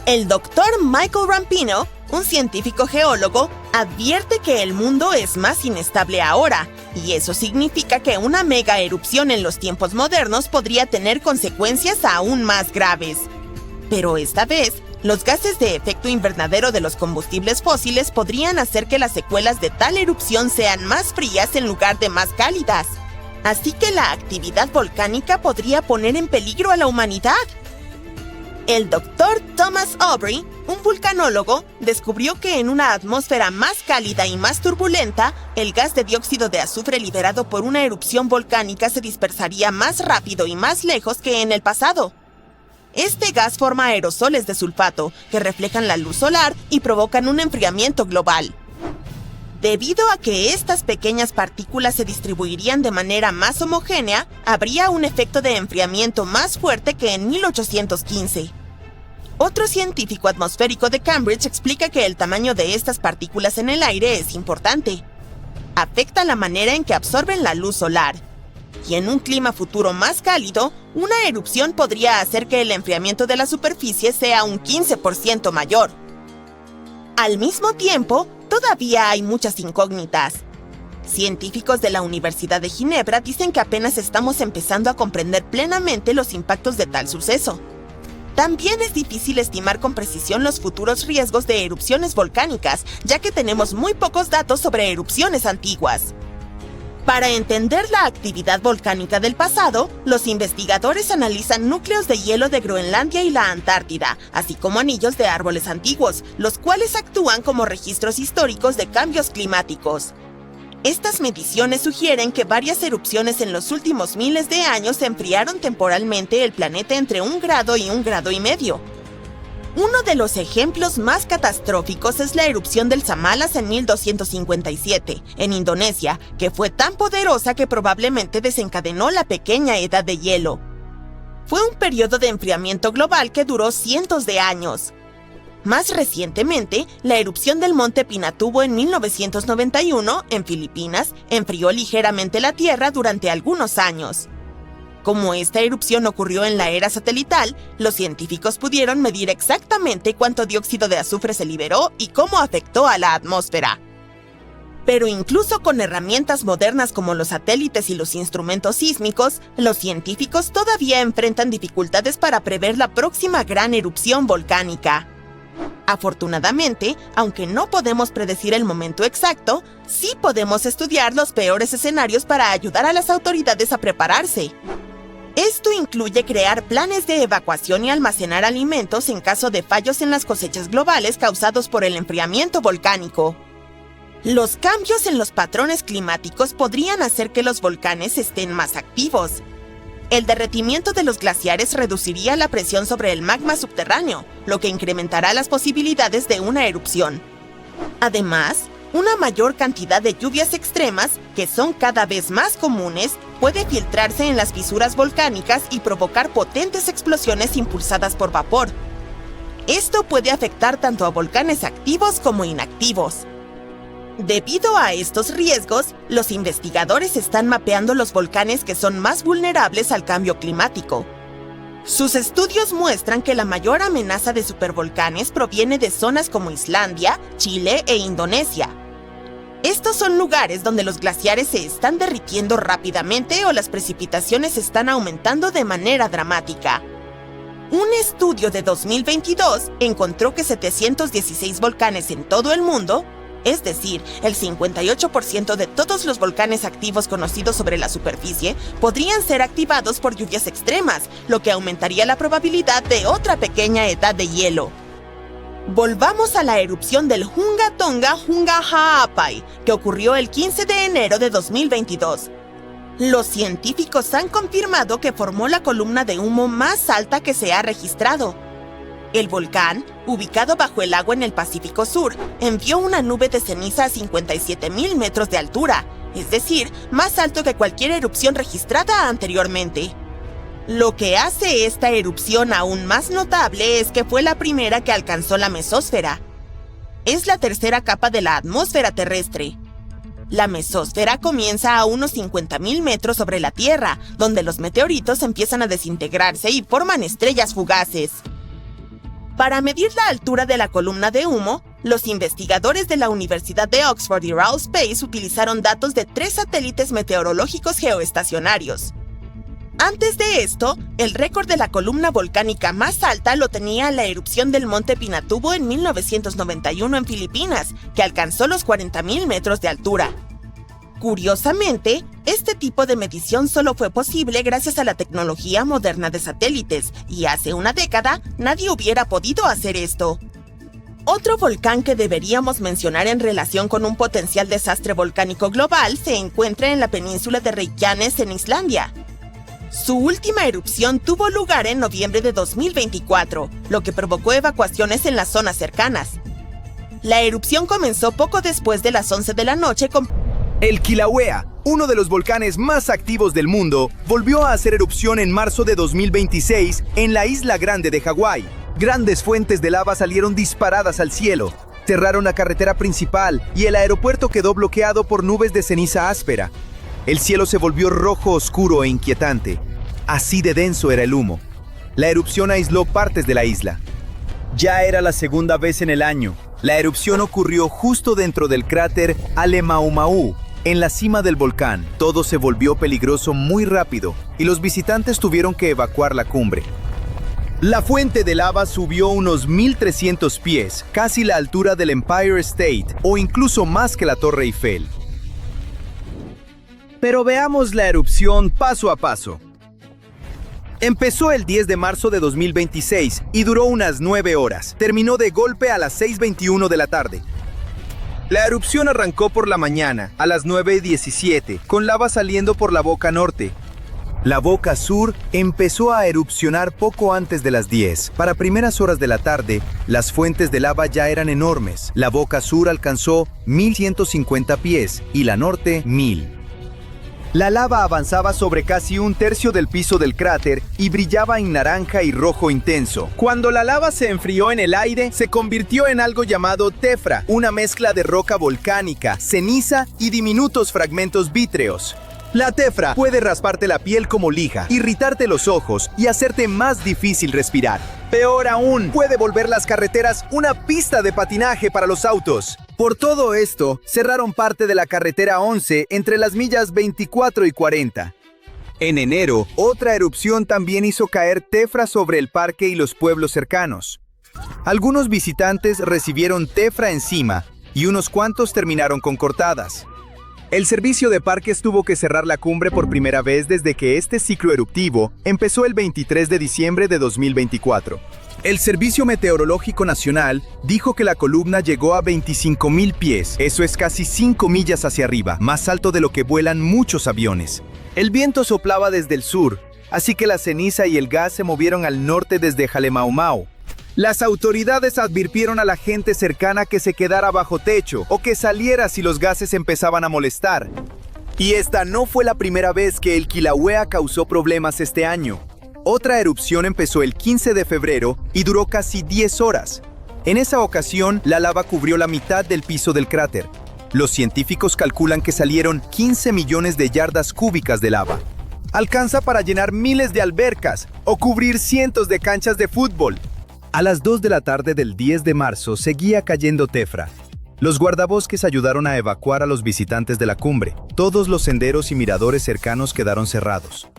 El Dr. Michael Rampino, un científico geólogo, advierte que el mundo es más inestable ahora, y eso significa que una mega erupción en los tiempos modernos podría tener consecuencias aún más graves. Pero esta vez, los gases de efecto invernadero de los combustibles fósiles podrían hacer que las secuelas de tal erupción sean más frías en lugar de más cálidas. Así que la actividad volcánica podría poner en peligro a la humanidad. El Dr. Thomas Aubrey, un vulcanólogo, descubrió que en una atmósfera más cálida y más turbulenta, el gas de dióxido de azufre liberado por una erupción volcánica se dispersaría más rápido y más lejos que en el pasado. Este gas forma aerosoles de sulfato, que reflejan la luz solar y provocan un enfriamiento global. Debido a que estas pequeñas partículas se distribuirían de manera más homogénea, habría un efecto de enfriamiento más fuerte que en 1815. Otro científico atmosférico de Cambridge explica que el tamaño de estas partículas en el aire es importante. Afecta la manera en que absorben la luz solar. Y en un clima futuro más cálido, una erupción podría hacer que el enfriamiento de la superficie sea un 15% mayor. Al mismo tiempo, todavía hay muchas incógnitas. Científicos de la Universidad de Ginebra dicen que apenas estamos empezando a comprender plenamente los impactos de tal suceso. También es difícil estimar con precisión los futuros riesgos de erupciones volcánicas, ya que tenemos muy pocos datos sobre erupciones antiguas. Para entender la actividad volcánica del pasado, los investigadores analizan núcleos de hielo de Groenlandia y la Antártida, así como anillos de árboles antiguos, los cuales actúan como registros históricos de cambios climáticos. Estas mediciones sugieren que varias erupciones en los últimos miles de años enfriaron temporalmente el planeta entre 1 grado y 1,5 grados. Uno de los ejemplos más catastróficos es la erupción del Samalas en 1257, en Indonesia, que fue tan poderosa que probablemente desencadenó la pequeña edad de hielo. Fue un periodo de enfriamiento global que duró cientos de años. Más recientemente, la erupción del monte Pinatubo en 1991, en Filipinas, enfrió ligeramente la Tierra durante algunos años. Como esta erupción ocurrió en la era satelital, los científicos pudieron medir exactamente cuánto dióxido de azufre se liberó y cómo afectó a la atmósfera. Pero incluso con herramientas modernas como los satélites y los instrumentos sísmicos, los científicos todavía enfrentan dificultades para prever la próxima gran erupción volcánica. Afortunadamente, aunque no podemos predecir el momento exacto, sí podemos estudiar los peores escenarios para ayudar a las autoridades a prepararse. Esto incluye crear planes de evacuación y almacenar alimentos en caso de fallos en las cosechas globales causados por el enfriamiento volcánico. Los cambios en los patrones climáticos podrían hacer que los volcanes estén más activos. El derretimiento de los glaciares reduciría la presión sobre el magma subterráneo, lo que incrementará las posibilidades de una erupción. Además, Una mayor cantidad de lluvias extremas, que son cada vez más comunes, puede filtrarse en las fisuras volcánicas y provocar potentes explosiones impulsadas por vapor. Esto puede afectar tanto a volcanes activos como inactivos. Debido a estos riesgos, los investigadores están mapeando los volcanes que son más vulnerables al cambio climático. Sus estudios muestran que la mayor amenaza de supervolcanes proviene de zonas como Islandia, Chile e Indonesia. Estos son lugares donde los glaciares se están derritiendo rápidamente o las precipitaciones están aumentando de manera dramática. Un estudio de 2022 encontró que 716 volcanes en todo el mundo, es decir, el 58% de todos los volcanes activos conocidos sobre la superficie, podrían ser activados por lluvias extremas, lo que aumentaría la probabilidad de otra pequeña edad de hielo. Volvamos a la erupción del Hunga Tonga Hunga Ha'apai, que ocurrió el 15 de enero de 2022. Los científicos han confirmado que formó la columna de humo más alta que se ha registrado. El volcán, ubicado bajo el agua en el Pacífico Sur, envió una nube de ceniza a 57.000 metros de altura, es decir, más alto que cualquier erupción registrada anteriormente. Lo que hace esta erupción aún más notable es que fue la primera que alcanzó la mesósfera. Es la tercera capa de la atmósfera terrestre. La mesósfera comienza a unos 50.000 metros sobre la Tierra, donde los meteoritos empiezan a desintegrarse y forman estrellas fugaces. Para medir la altura de la columna de humo, los investigadores de la Universidad de Oxford y RAL Space utilizaron datos de 3 satélites meteorológicos geoestacionarios. Antes de esto, el récord de la columna volcánica más alta lo tenía la erupción del Monte Pinatubo en 1991 en Filipinas, que alcanzó los 40.000 metros de altura. Curiosamente, este tipo de medición solo fue posible gracias a la tecnología moderna de satélites, y hace una década nadie hubiera podido hacer esto. Otro volcán que deberíamos mencionar en relación con un potencial desastre volcánico global se encuentra en la península de Reykjanes en Islandia. Su última erupción tuvo lugar en noviembre de 2024, lo que provocó evacuaciones en las zonas cercanas. La erupción comenzó poco después de las 11 de la noche con... El Kilauea, uno de los volcanes más activos del mundo, volvió a hacer erupción en marzo de 2026 en la Isla Grande de Hawái. Grandes fuentes de lava salieron disparadas al cielo, cerraron la carretera principal y el aeropuerto quedó bloqueado por nubes de ceniza áspera. El cielo se volvió rojo oscuro e inquietante. Así de denso era el humo. La erupción aisló partes de la isla. Ya era la segunda vez en el año. La erupción ocurrió justo dentro del cráter Alemaumau, en la cima del volcán. Todo se volvió peligroso muy rápido y los visitantes tuvieron que evacuar la cumbre. La fuente de lava subió unos 1.300 pies, casi la altura del Empire State o incluso más que la Torre Eiffel. Pero veamos la erupción paso a paso. Empezó el 10 de marzo de 2026 y duró unas 9 horas. Terminó de golpe a las 6:21 de la tarde. La erupción arrancó por la mañana, a las 9:17, con lava saliendo por la boca norte. La boca sur empezó a erupcionar poco antes de las 10. Para primeras horas de la tarde, las fuentes de lava ya eran enormes. La boca sur alcanzó 1.150 pies y la norte 1.000. La lava avanzaba sobre casi un tercio del piso del cráter y brillaba en naranja y rojo intenso. Cuando la lava se enfrió en el aire, se convirtió en algo llamado tefra, una mezcla de roca volcánica, ceniza y diminutos fragmentos vítreos. La tefra puede rasparte la piel como lija, irritarte los ojos y hacerte más difícil respirar. Peor aún, puede volver las carreteras una pista de patinaje para los autos. Por todo esto, cerraron parte de la carretera 11 entre las millas 24 y 40. En enero, otra erupción también hizo caer tefra sobre el parque y los pueblos cercanos. Algunos visitantes recibieron tefra encima y unos cuantos terminaron con cortadas. El servicio de parques tuvo que cerrar la cumbre por primera vez desde que este ciclo eruptivo empezó el 23 de diciembre de 2024. El Servicio Meteorológico Nacional dijo que la columna llegó a 25.000 pies. Eso es casi 5 millas hacia arriba, más alto de lo que vuelan muchos aviones. El viento soplaba desde el sur, así que la ceniza y el gas se movieron al norte desde Halemaumau. Las autoridades advirtieron a la gente cercana que se quedara bajo techo o que saliera si los gases empezaban a molestar. Y esta no fue la primera vez que el Kilauea causó problemas este año. Otra erupción empezó el 15 de febrero y duró casi 10 horas. En esa ocasión, la lava cubrió la mitad del piso del cráter. Los científicos calculan que salieron 15 millones de yardas cúbicas de lava. Alcanza para llenar miles de albercas o cubrir cientos de canchas de fútbol. A las 2 de la tarde del 10 de marzo seguía cayendo tefra. Los guardabosques ayudaron a evacuar a los visitantes de la cumbre. Todos los senderos y miradores cercanos quedaron cerrados.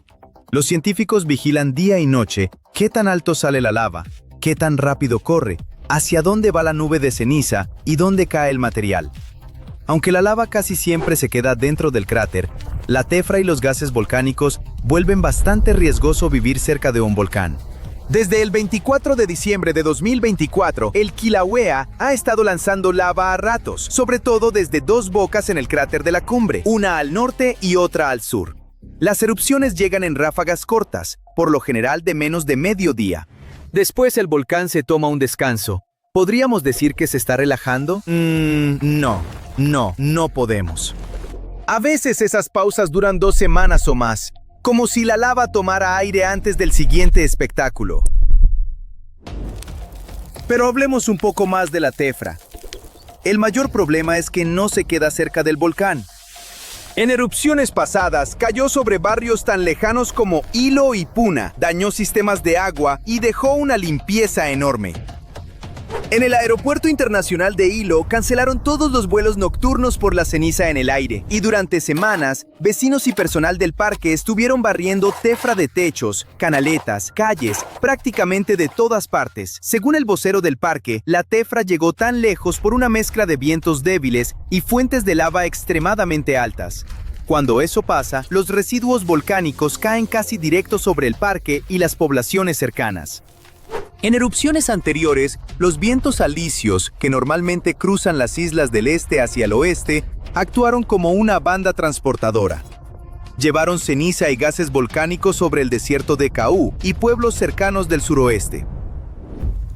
Los científicos vigilan día y noche qué tan alto sale la lava, qué tan rápido corre, hacia dónde va la nube de ceniza y dónde cae el material. Aunque la lava casi siempre se queda dentro del cráter, la tefra y los gases volcánicos vuelven bastante riesgoso vivir cerca de un volcán. Desde el 24 de diciembre de 2024, el Kilauea ha estado lanzando lava a ratos, sobre todo desde dos bocas en el cráter de la cumbre, una al norte y otra al sur. Las erupciones llegan en ráfagas cortas, por lo general de menos de medio día. Después el volcán se toma un descanso. ¿Podríamos decir que se está relajando? No podemos. A veces esas pausas duran 2 semanas o más, como si la lava tomara aire antes del siguiente espectáculo. Pero hablemos un poco más de la tefra. El mayor problema es que no se queda cerca del volcán. En erupciones pasadas, cayó sobre barrios tan lejanos como Hilo y Puna, dañó sistemas de agua y dejó una limpieza enorme. En el aeropuerto internacional de Hilo cancelaron todos los vuelos nocturnos por la ceniza en el aire, y durante semanas, vecinos y personal del parque estuvieron barriendo tefra de techos, canaletas, calles, prácticamente de todas partes. Según el vocero del parque, la tefra llegó tan lejos por una mezcla de vientos débiles y fuentes de lava extremadamente altas. Cuando eso pasa, los residuos volcánicos caen casi directo sobre el parque y las poblaciones cercanas. En erupciones anteriores, los vientos alisios, que normalmente cruzan las islas del este hacia el oeste, actuaron como una banda transportadora. Llevaron ceniza y gases volcánicos sobre el desierto de Kaú y pueblos cercanos del suroeste.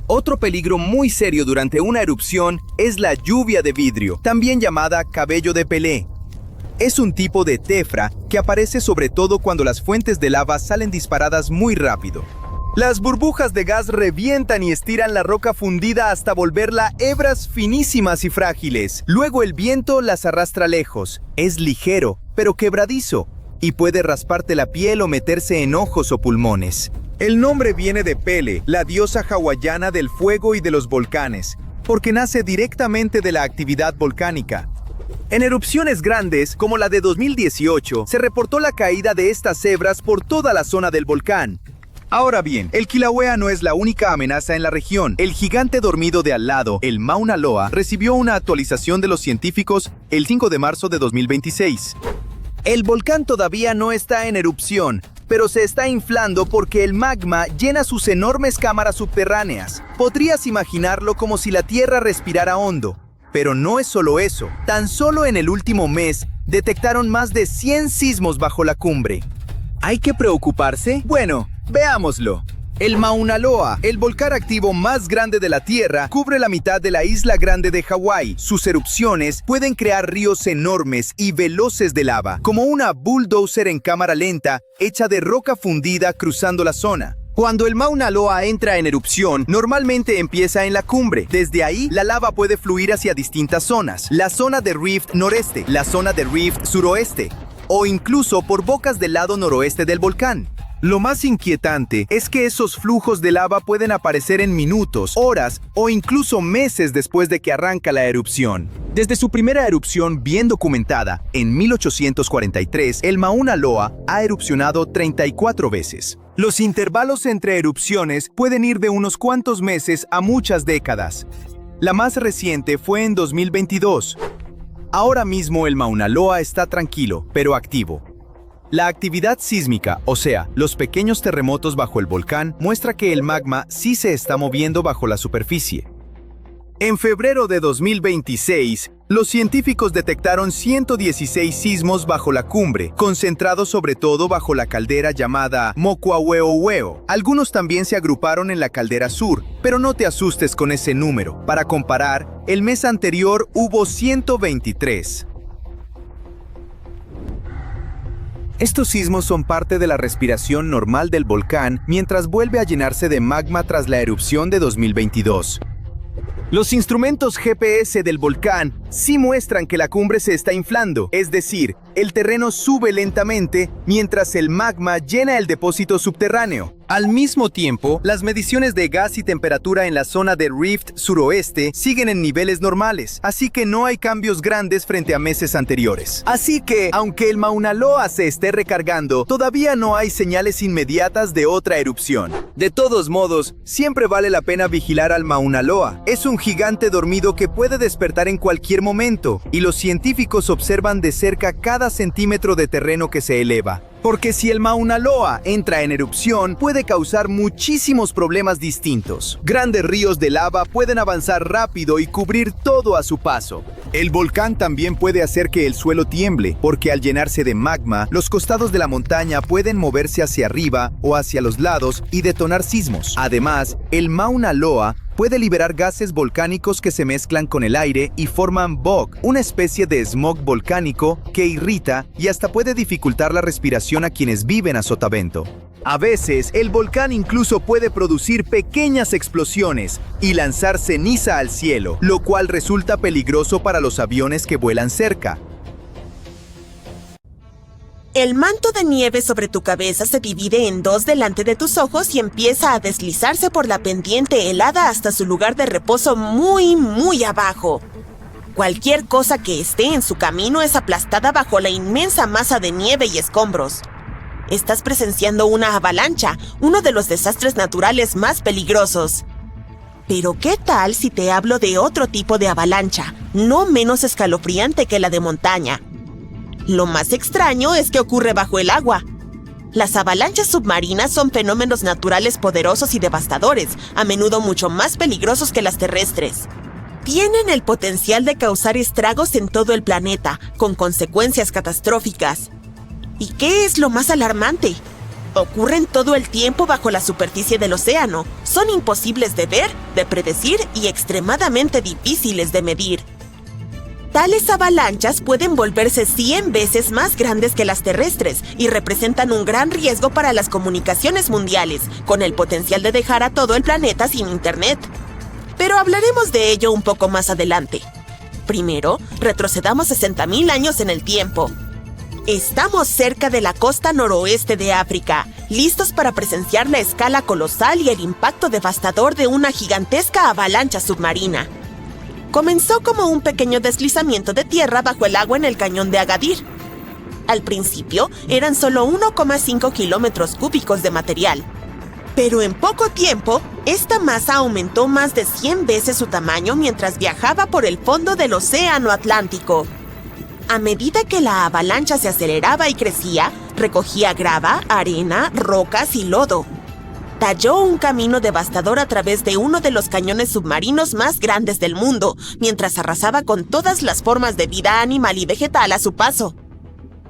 Otro peligro muy serio durante una erupción es la lluvia de vidrio, también llamada cabello de Pelé. Es un tipo de tefra que aparece sobre todo cuando las fuentes de lava salen disparadas muy rápido. Las burbujas de gas revientan y estiran la roca fundida hasta volverla hebras finísimas y frágiles. Luego el viento las arrastra lejos. Es ligero, pero quebradizo, y puede rasparte la piel o meterse en ojos o pulmones. El nombre viene de Pele, la diosa hawaiana del fuego y de los volcanes, porque nace directamente de la actividad volcánica. En erupciones grandes, como la de 2018, se reportó la caída de estas hebras por toda la zona del volcán. Ahora bien, el Kilauea no es la única amenaza en la región. El gigante dormido de al lado, el Mauna Loa, recibió una actualización de los científicos el 5 de marzo de 2026. El volcán todavía no está en erupción, pero se está inflando porque el magma llena sus enormes cámaras subterráneas. Podrías imaginarlo como si la Tierra respirara hondo. Pero no es solo eso. Tan solo en el último mes, detectaron más de 100 sismos bajo la cumbre. ¿Hay que preocuparse? Bueno, veámoslo. El Mauna Loa, el volcán activo más grande de la Tierra, cubre la mitad de la isla grande de Hawái. Sus erupciones pueden crear ríos enormes y veloces de lava, como una bulldozer en cámara lenta hecha de roca fundida cruzando la zona. Cuando el Mauna Loa entra en erupción, normalmente empieza en la cumbre. Desde ahí, la lava puede fluir hacia distintas zonas. La zona de Rift noreste, la zona de Rift suroeste, o incluso por bocas del lado noroeste del volcán. Lo más inquietante es que esos flujos de lava pueden aparecer en minutos, horas o incluso meses después de que arranca la erupción. Desde su primera erupción bien documentada, en 1843, el Mauna Loa ha erupcionado 34 veces. Los intervalos entre erupciones pueden ir de unos cuantos meses a muchas décadas. La más reciente fue en 2022. Ahora mismo el Mauna Loa está tranquilo, pero activo. La actividad sísmica, o sea, los pequeños terremotos bajo el volcán, muestra que el magma sí se está moviendo bajo la superficie. En febrero de 2026, Los científicos detectaron 116 sismos bajo la cumbre, concentrados sobre todo bajo la caldera llamada Mokuaweoweo. Algunos también se agruparon en la caldera sur, pero no te asustes con ese número. Para comparar, el mes anterior hubo 123. Estos sismos son parte de la respiración normal del volcán mientras vuelve a llenarse de magma tras la erupción de 2022. Los instrumentos GPS del volcán sí muestran que la cumbre se está inflando, es decir, el terreno sube lentamente mientras el magma llena el depósito subterráneo. Al mismo tiempo, las mediciones de gas y temperatura en la zona de Rift suroeste siguen en niveles normales, así que no hay cambios grandes frente a meses anteriores. Así que, aunque el Mauna Loa se esté recargando, todavía no hay señales inmediatas de otra erupción. De todos modos, siempre vale la pena vigilar al Mauna Loa. Es un gigante dormido que puede despertar en cualquier momento, y los científicos observan de cerca cada centímetro de terreno que se eleva. Porque si el Mauna Loa entra en erupción, puede causar muchísimos problemas distintos. Grandes ríos de lava pueden avanzar rápido y cubrir todo a su paso. El volcán también puede hacer que el suelo tiemble, porque al llenarse de magma, los costados de la montaña pueden moverse hacia arriba o hacia los lados y detonar sismos. Además, el Mauna Loa puede liberar gases volcánicos que se mezclan con el aire y forman smog, una especie de smog volcánico que irrita y hasta puede dificultar la respiración a quienes viven a sotavento. A veces, el volcán incluso puede producir pequeñas explosiones y lanzar ceniza al cielo, lo cual resulta peligroso para los aviones que vuelan cerca. El manto de nieve sobre tu cabeza se divide en dos delante de tus ojos y empieza a deslizarse por la pendiente helada hasta su lugar de reposo muy abajo. Cualquier cosa que esté en su camino es aplastada bajo la inmensa masa de nieve y escombros. Estás presenciando una avalancha, uno de los desastres naturales más peligrosos. Pero ¿qué tal si te hablo de otro tipo de avalancha, no menos escalofriante que la de montaña? Lo más extraño es que ocurre bajo el agua. Las avalanchas submarinas son fenómenos naturales poderosos y devastadores, a menudo mucho más peligrosos que las terrestres. Tienen el potencial de causar estragos en todo el planeta, con consecuencias catastróficas. ¿Y qué es lo más alarmante? Ocurren todo el tiempo bajo la superficie del océano. Son imposibles de ver, de predecir y extremadamente difíciles de medir. Tales avalanchas pueden volverse 100 veces más grandes que las terrestres y representan un gran riesgo para las comunicaciones mundiales, con el potencial de dejar a todo el planeta sin internet. Pero hablaremos de ello un poco más adelante. Primero, retrocedamos 60.000 años en el tiempo. Estamos cerca de la costa noroeste de África, listos para presenciar la escala colosal y el impacto devastador de una gigantesca avalancha submarina. Comenzó como un pequeño deslizamiento de tierra bajo el agua en el cañón de Agadir. Al principio, eran solo 1,5 kilómetros cúbicos de material. Pero en poco tiempo, esta masa aumentó más de 100 veces su tamaño mientras viajaba por el fondo del Océano Atlántico. A medida que la avalancha se aceleraba y crecía, recogía grava, arena, rocas y lodo. Talló un camino devastador a través de uno de los cañones submarinos más grandes del mundo, mientras arrasaba con todas las formas de vida animal y vegetal a su paso.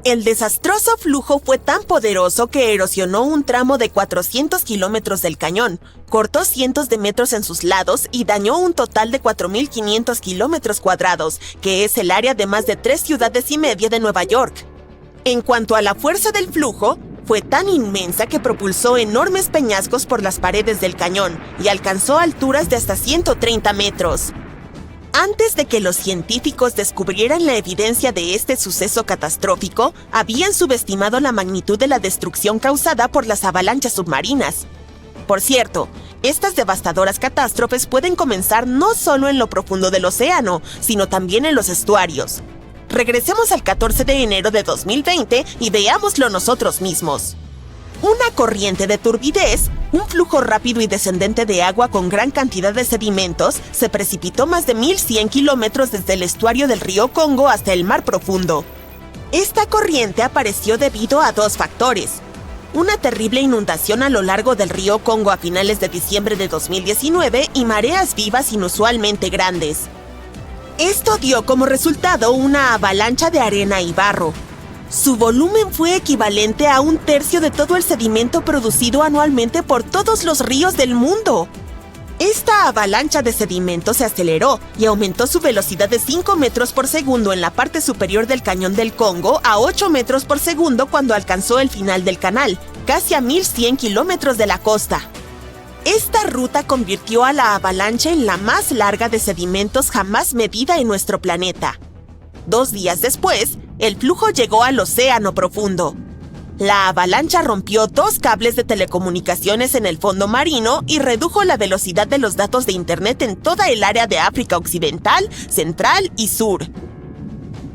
El desastroso flujo fue tan poderoso que erosionó un tramo de 400 kilómetros del cañón, cortó cientos de metros en sus lados y dañó un total de 4.500 kilómetros cuadrados, que es el área de más de 3 ciudades y media de Nueva York. En cuanto a la fuerza del flujo, fue tan inmensa que propulsó enormes peñascos por las paredes del cañón y alcanzó alturas de hasta 130 metros. Antes de que los científicos descubrieran la evidencia de este suceso catastrófico, habían subestimado la magnitud de la destrucción causada por las avalanchas submarinas. Por cierto, estas devastadoras catástrofes pueden comenzar no solo en lo profundo del océano, sino también en los estuarios. Regresemos al 14 de enero de 2020 y veámoslo nosotros mismos. Una corriente de turbidez, un flujo rápido y descendente de agua con gran cantidad de sedimentos, se precipitó más de 1.100 kilómetros desde el estuario del río Congo hasta el mar profundo. Esta corriente apareció debido a dos factores: una terrible inundación a lo largo del río Congo a finales de diciembre de 2019 y mareas vivas inusualmente grandes. Esto dio como resultado una avalancha de arena y barro. Su volumen fue equivalente a 1/3 de todo el sedimento producido anualmente por todos los ríos del mundo. Esta avalancha de sedimento se aceleró y aumentó su velocidad de 5 metros por segundo en la parte superior del cañón del Congo a 8 metros por segundo cuando alcanzó el final del canal, casi a 1.100 kilómetros de la costa. Esta ruta convirtió a la avalancha en la más larga de sedimentos jamás medida en nuestro planeta. 2 días después, el flujo llegó al océano profundo. La avalancha rompió 2 cables de telecomunicaciones en el fondo marino y redujo la velocidad de los datos de Internet en toda el área de África Occidental, Central y Sur.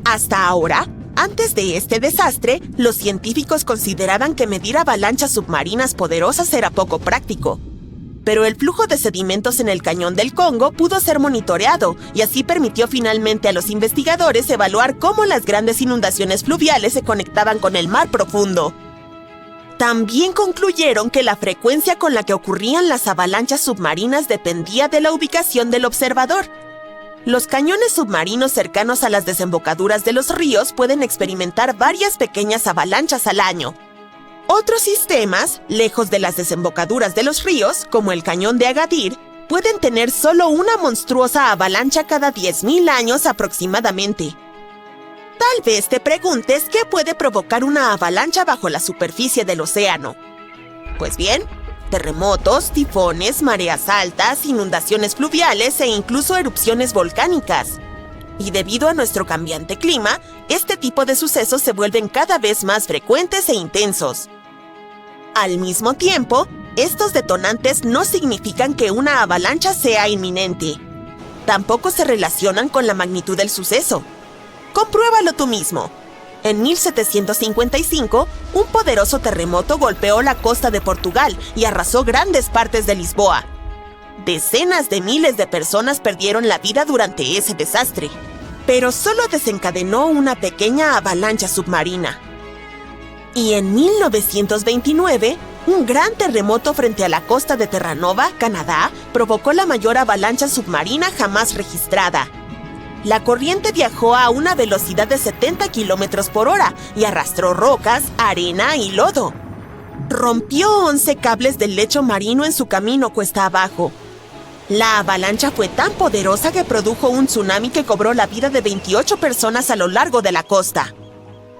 Hasta ahora, antes de este desastre, los científicos consideraban que medir avalanchas submarinas poderosas era poco práctico. Pero el flujo de sedimentos en el cañón del Congo pudo ser monitoreado y así permitió finalmente a los investigadores evaluar cómo las grandes inundaciones fluviales se conectaban con el mar profundo. También concluyeron que la frecuencia con la que ocurrían las avalanchas submarinas dependía de la ubicación del observador. Los cañones submarinos cercanos a las desembocaduras de los ríos pueden experimentar varias pequeñas avalanchas al año. Otros sistemas, lejos de las desembocaduras de los ríos, como el cañón de Agadir, pueden tener solo una monstruosa avalancha cada 10.000 años aproximadamente. Tal vez te preguntes qué puede provocar una avalancha bajo la superficie del océano. Pues bien, terremotos, tifones, mareas altas, inundaciones fluviales e incluso erupciones volcánicas. Y debido a nuestro cambiante clima, este tipo de sucesos se vuelven cada vez más frecuentes e intensos. Al mismo tiempo, estos detonantes no significan que una avalancha sea inminente. Tampoco se relacionan con la magnitud del suceso. Compruébalo tú mismo. En 1755, un poderoso terremoto golpeó la costa de Portugal y arrasó grandes partes de Lisboa. Decenas de miles de personas perdieron la vida durante ese desastre, pero solo desencadenó una pequeña avalancha submarina. Y en 1929, un gran terremoto frente a la costa de Terranova, Canadá, provocó la mayor avalancha submarina jamás registrada. La corriente viajó a una velocidad de 70 kilómetros por hora y arrastró rocas, arena y lodo. Rompió 11 cables del lecho marino en su camino cuesta abajo. La avalancha fue tan poderosa que produjo un tsunami que cobró la vida de 28 personas a lo largo de la costa.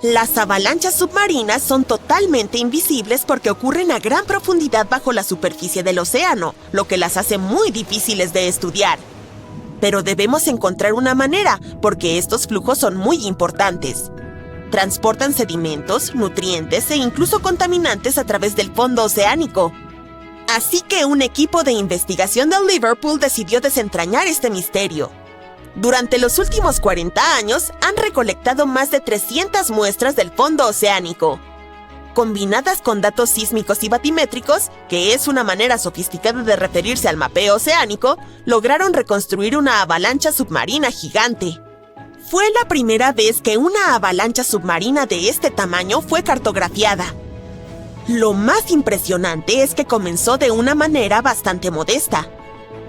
Las avalanchas submarinas son totalmente invisibles porque ocurren a gran profundidad bajo la superficie del océano, lo que las hace muy difíciles de estudiar. Pero debemos encontrar una manera, porque estos flujos son muy importantes. Transportan sedimentos, nutrientes e incluso contaminantes a través del fondo oceánico. Así que un equipo de investigación de Liverpool decidió desentrañar este misterio. Durante los últimos 40 años, han recolectado más de 300 muestras del fondo oceánico. Combinadas con datos sísmicos y batimétricos, que es una manera sofisticada de referirse al mapeo oceánico, lograron reconstruir una avalancha submarina gigante. Fue la primera vez que una avalancha submarina de este tamaño fue cartografiada. Lo más impresionante es que comenzó de una manera bastante modesta,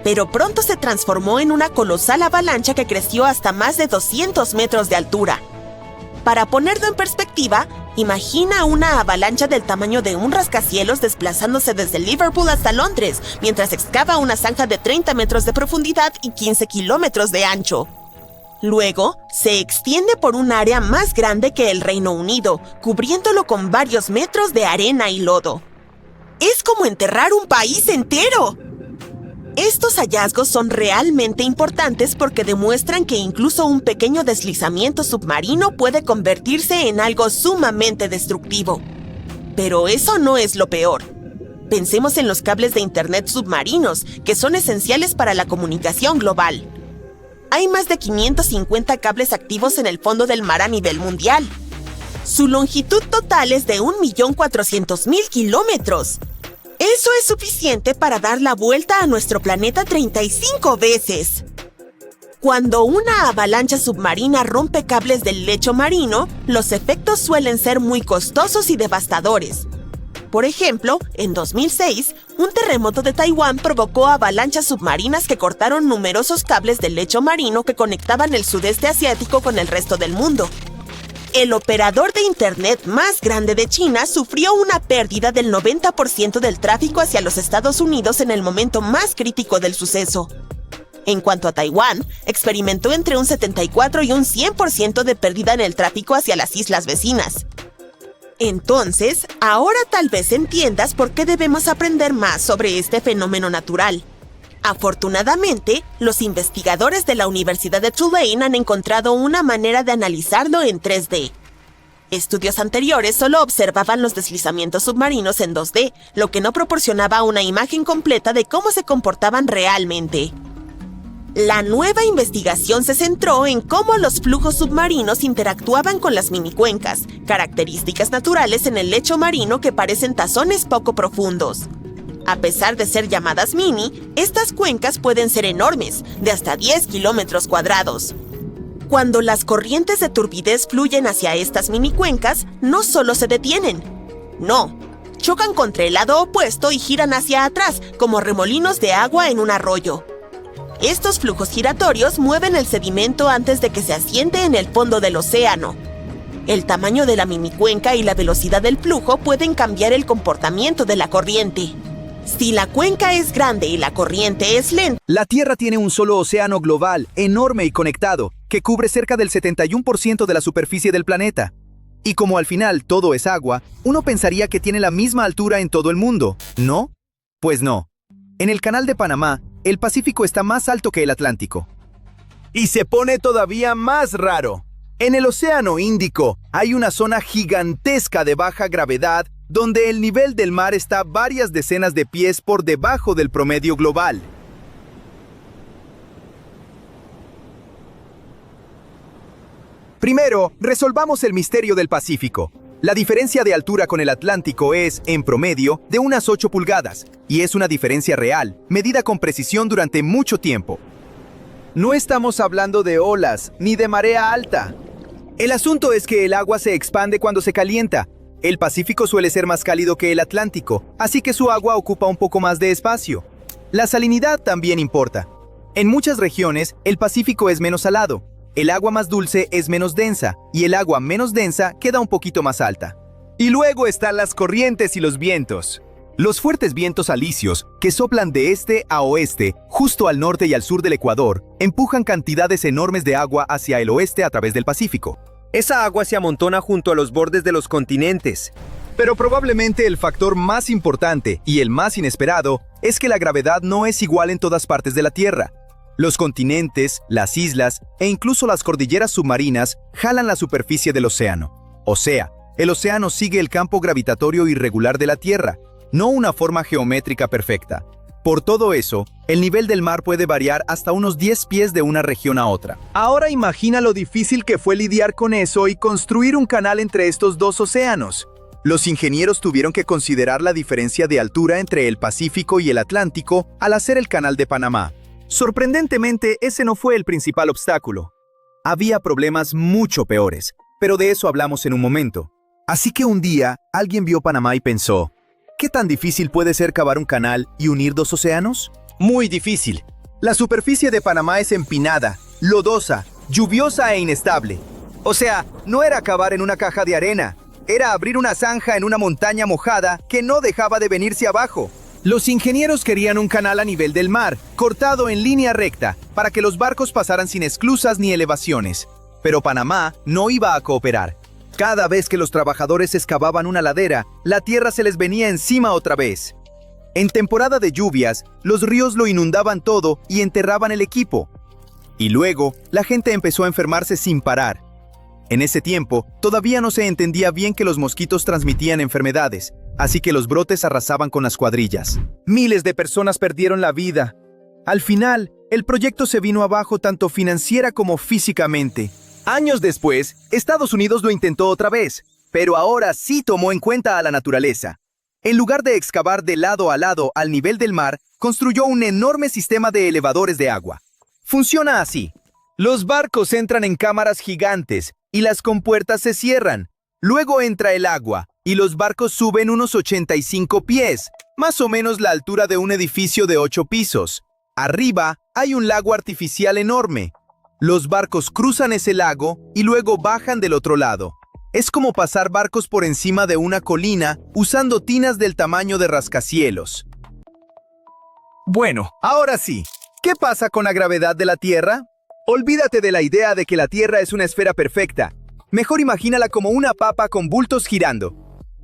pero pronto se transformó en una colosal avalancha que creció hasta más de 200 metros de altura. Para ponerlo en perspectiva, imagina una avalancha del tamaño de un rascacielos desplazándose desde Liverpool hasta Londres, mientras excava una zanja de 30 metros de profundidad y 15 kilómetros de ancho. Luego, se extiende por un área más grande que el Reino Unido, cubriéndolo con varios metros de arena y lodo. ¡Es como enterrar un país entero! Estos hallazgos son realmente importantes porque demuestran que incluso un pequeño deslizamiento submarino puede convertirse en algo sumamente destructivo. Pero eso no es lo peor. Pensemos en los cables de Internet submarinos, que son esenciales para la comunicación global. Hay más de 550 cables activos en el fondo del mar a nivel mundial. Su longitud total es de 1.400.000 kilómetros. Eso es suficiente para dar la vuelta a nuestro planeta 35 veces. Cuando una avalancha submarina rompe cables del lecho marino, los efectos suelen ser muy costosos y devastadores. Por ejemplo, en 2006, un terremoto de Taiwán provocó avalanchas submarinas que cortaron numerosos cables del lecho marino que conectaban el sudeste asiático con el resto del mundo. El operador de Internet más grande de China sufrió una pérdida del 90% del tráfico hacia los Estados Unidos en el momento más crítico del suceso. En cuanto a Taiwán, experimentó entre un 74 y un 100% de pérdida en el tráfico hacia las islas vecinas. Entonces, ahora tal vez entiendas por qué debemos aprender más sobre este fenómeno natural. Afortunadamente, los investigadores de la Universidad de Tulane han encontrado una manera de analizarlo en 3D. Estudios anteriores solo observaban los deslizamientos submarinos en 2D, lo que no proporcionaba una imagen completa de cómo se comportaban realmente. La nueva investigación se centró en cómo los flujos submarinos interactuaban con las minicuencas, características naturales en el lecho marino que parecen tazones poco profundos. A pesar de ser llamadas mini, estas cuencas pueden ser enormes, de hasta 10 kilómetros cuadrados. Cuando las corrientes de turbidez fluyen hacia estas minicuencas, no solo se detienen. No, chocan contra el lado opuesto y giran hacia atrás, como remolinos de agua en un arroyo. Estos flujos giratorios mueven el sedimento antes de que se asiente en el fondo del océano. El tamaño de la minicuenca y la velocidad del flujo pueden cambiar el comportamiento de la corriente. Si la cuenca es grande y la corriente es lenta, La Tierra tiene un solo océano global, enorme y conectado, que cubre cerca del 71% de la superficie del planeta. Y como al final todo es agua, uno pensaría que tiene la misma altura en todo el mundo, ¿no? Pues no. En el Canal de Panamá, el Pacífico está más alto que el Atlántico. Y se pone todavía más raro. En el Océano Índico hay una zona gigantesca de baja gravedad donde el nivel del mar está varias decenas de pies por debajo del promedio global. Primero, resolvamos el misterio del Pacífico. La diferencia de altura con el Atlántico es, en promedio, de unas 8 pulgadas, y es una diferencia real, medida con precisión durante mucho tiempo. No estamos hablando de olas, ni de marea alta. El asunto es que el agua se expande cuando se calienta. El Pacífico suele ser más cálido que el Atlántico, así que su agua ocupa un poco más de espacio. La salinidad también importa. En muchas regiones, el Pacífico es menos salado. El agua más dulce es menos densa, y el agua menos densa queda un poquito más alta. Y luego están las corrientes y los vientos. Los fuertes vientos alisios, que soplan de este a oeste, justo al norte y al sur del Ecuador, empujan cantidades enormes de agua hacia el oeste a través del Pacífico. Esa agua se amontona junto a los bordes de los continentes. Pero probablemente el factor más importante y el más inesperado es que la gravedad no es igual en todas partes de la Tierra. Los continentes, las islas e incluso las cordilleras submarinas jalan la superficie del océano. O sea, el océano sigue el campo gravitatorio irregular de la Tierra, no una forma geométrica perfecta. Por todo eso, el nivel del mar puede variar hasta unos 10 pies de una región a otra. Ahora imagina lo difícil que fue lidiar con eso y construir un canal entre estos dos océanos. Los ingenieros tuvieron que considerar la diferencia de altura entre el Pacífico y el Atlántico al hacer el Canal de Panamá. Sorprendentemente, ese no fue el principal obstáculo. Había problemas mucho peores, pero de eso hablamos en un momento. Así que un día, alguien vio Panamá y pensó, ¿qué tan difícil puede ser cavar un canal y unir dos océanos? Muy difícil. La superficie de Panamá es empinada, lodosa, lluviosa e inestable. O sea, no era cavar en una caja de arena, era abrir una zanja en una montaña mojada que no dejaba de venirse abajo. Los ingenieros querían un canal a nivel del mar, cortado en línea recta, para que los barcos pasaran sin esclusas ni elevaciones. Pero Panamá no iba a cooperar. Cada vez que los trabajadores excavaban una ladera, la tierra se les venía encima otra vez. En temporada de lluvias, los ríos lo inundaban todo y enterraban el equipo. Y luego, la gente empezó a enfermarse sin parar. En ese tiempo, todavía no se entendía bien que los mosquitos transmitían enfermedades, así que los brotes arrasaban con las cuadrillas. Miles de personas perdieron la vida. Al final, el proyecto se vino abajo tanto financiera como físicamente. Años después, Estados Unidos lo intentó otra vez, pero ahora sí tomó en cuenta a la naturaleza. En lugar de excavar de lado a lado al nivel del mar, construyó un enorme sistema de elevadores de agua. Funciona así. Los barcos entran en cámaras gigantes y las compuertas se cierran. Luego entra el agua, y los barcos suben unos 85 pies, más o menos la altura de un edificio de 8 pisos. Arriba hay un lago artificial enorme. Los barcos cruzan ese lago y luego bajan del otro lado. Es como pasar barcos por encima de una colina usando tinas del tamaño de rascacielos. Bueno, ahora sí, ¿qué pasa con la gravedad de la Tierra? Olvídate de la idea de que la Tierra es una esfera perfecta. Mejor imagínala como una papa con bultos girando.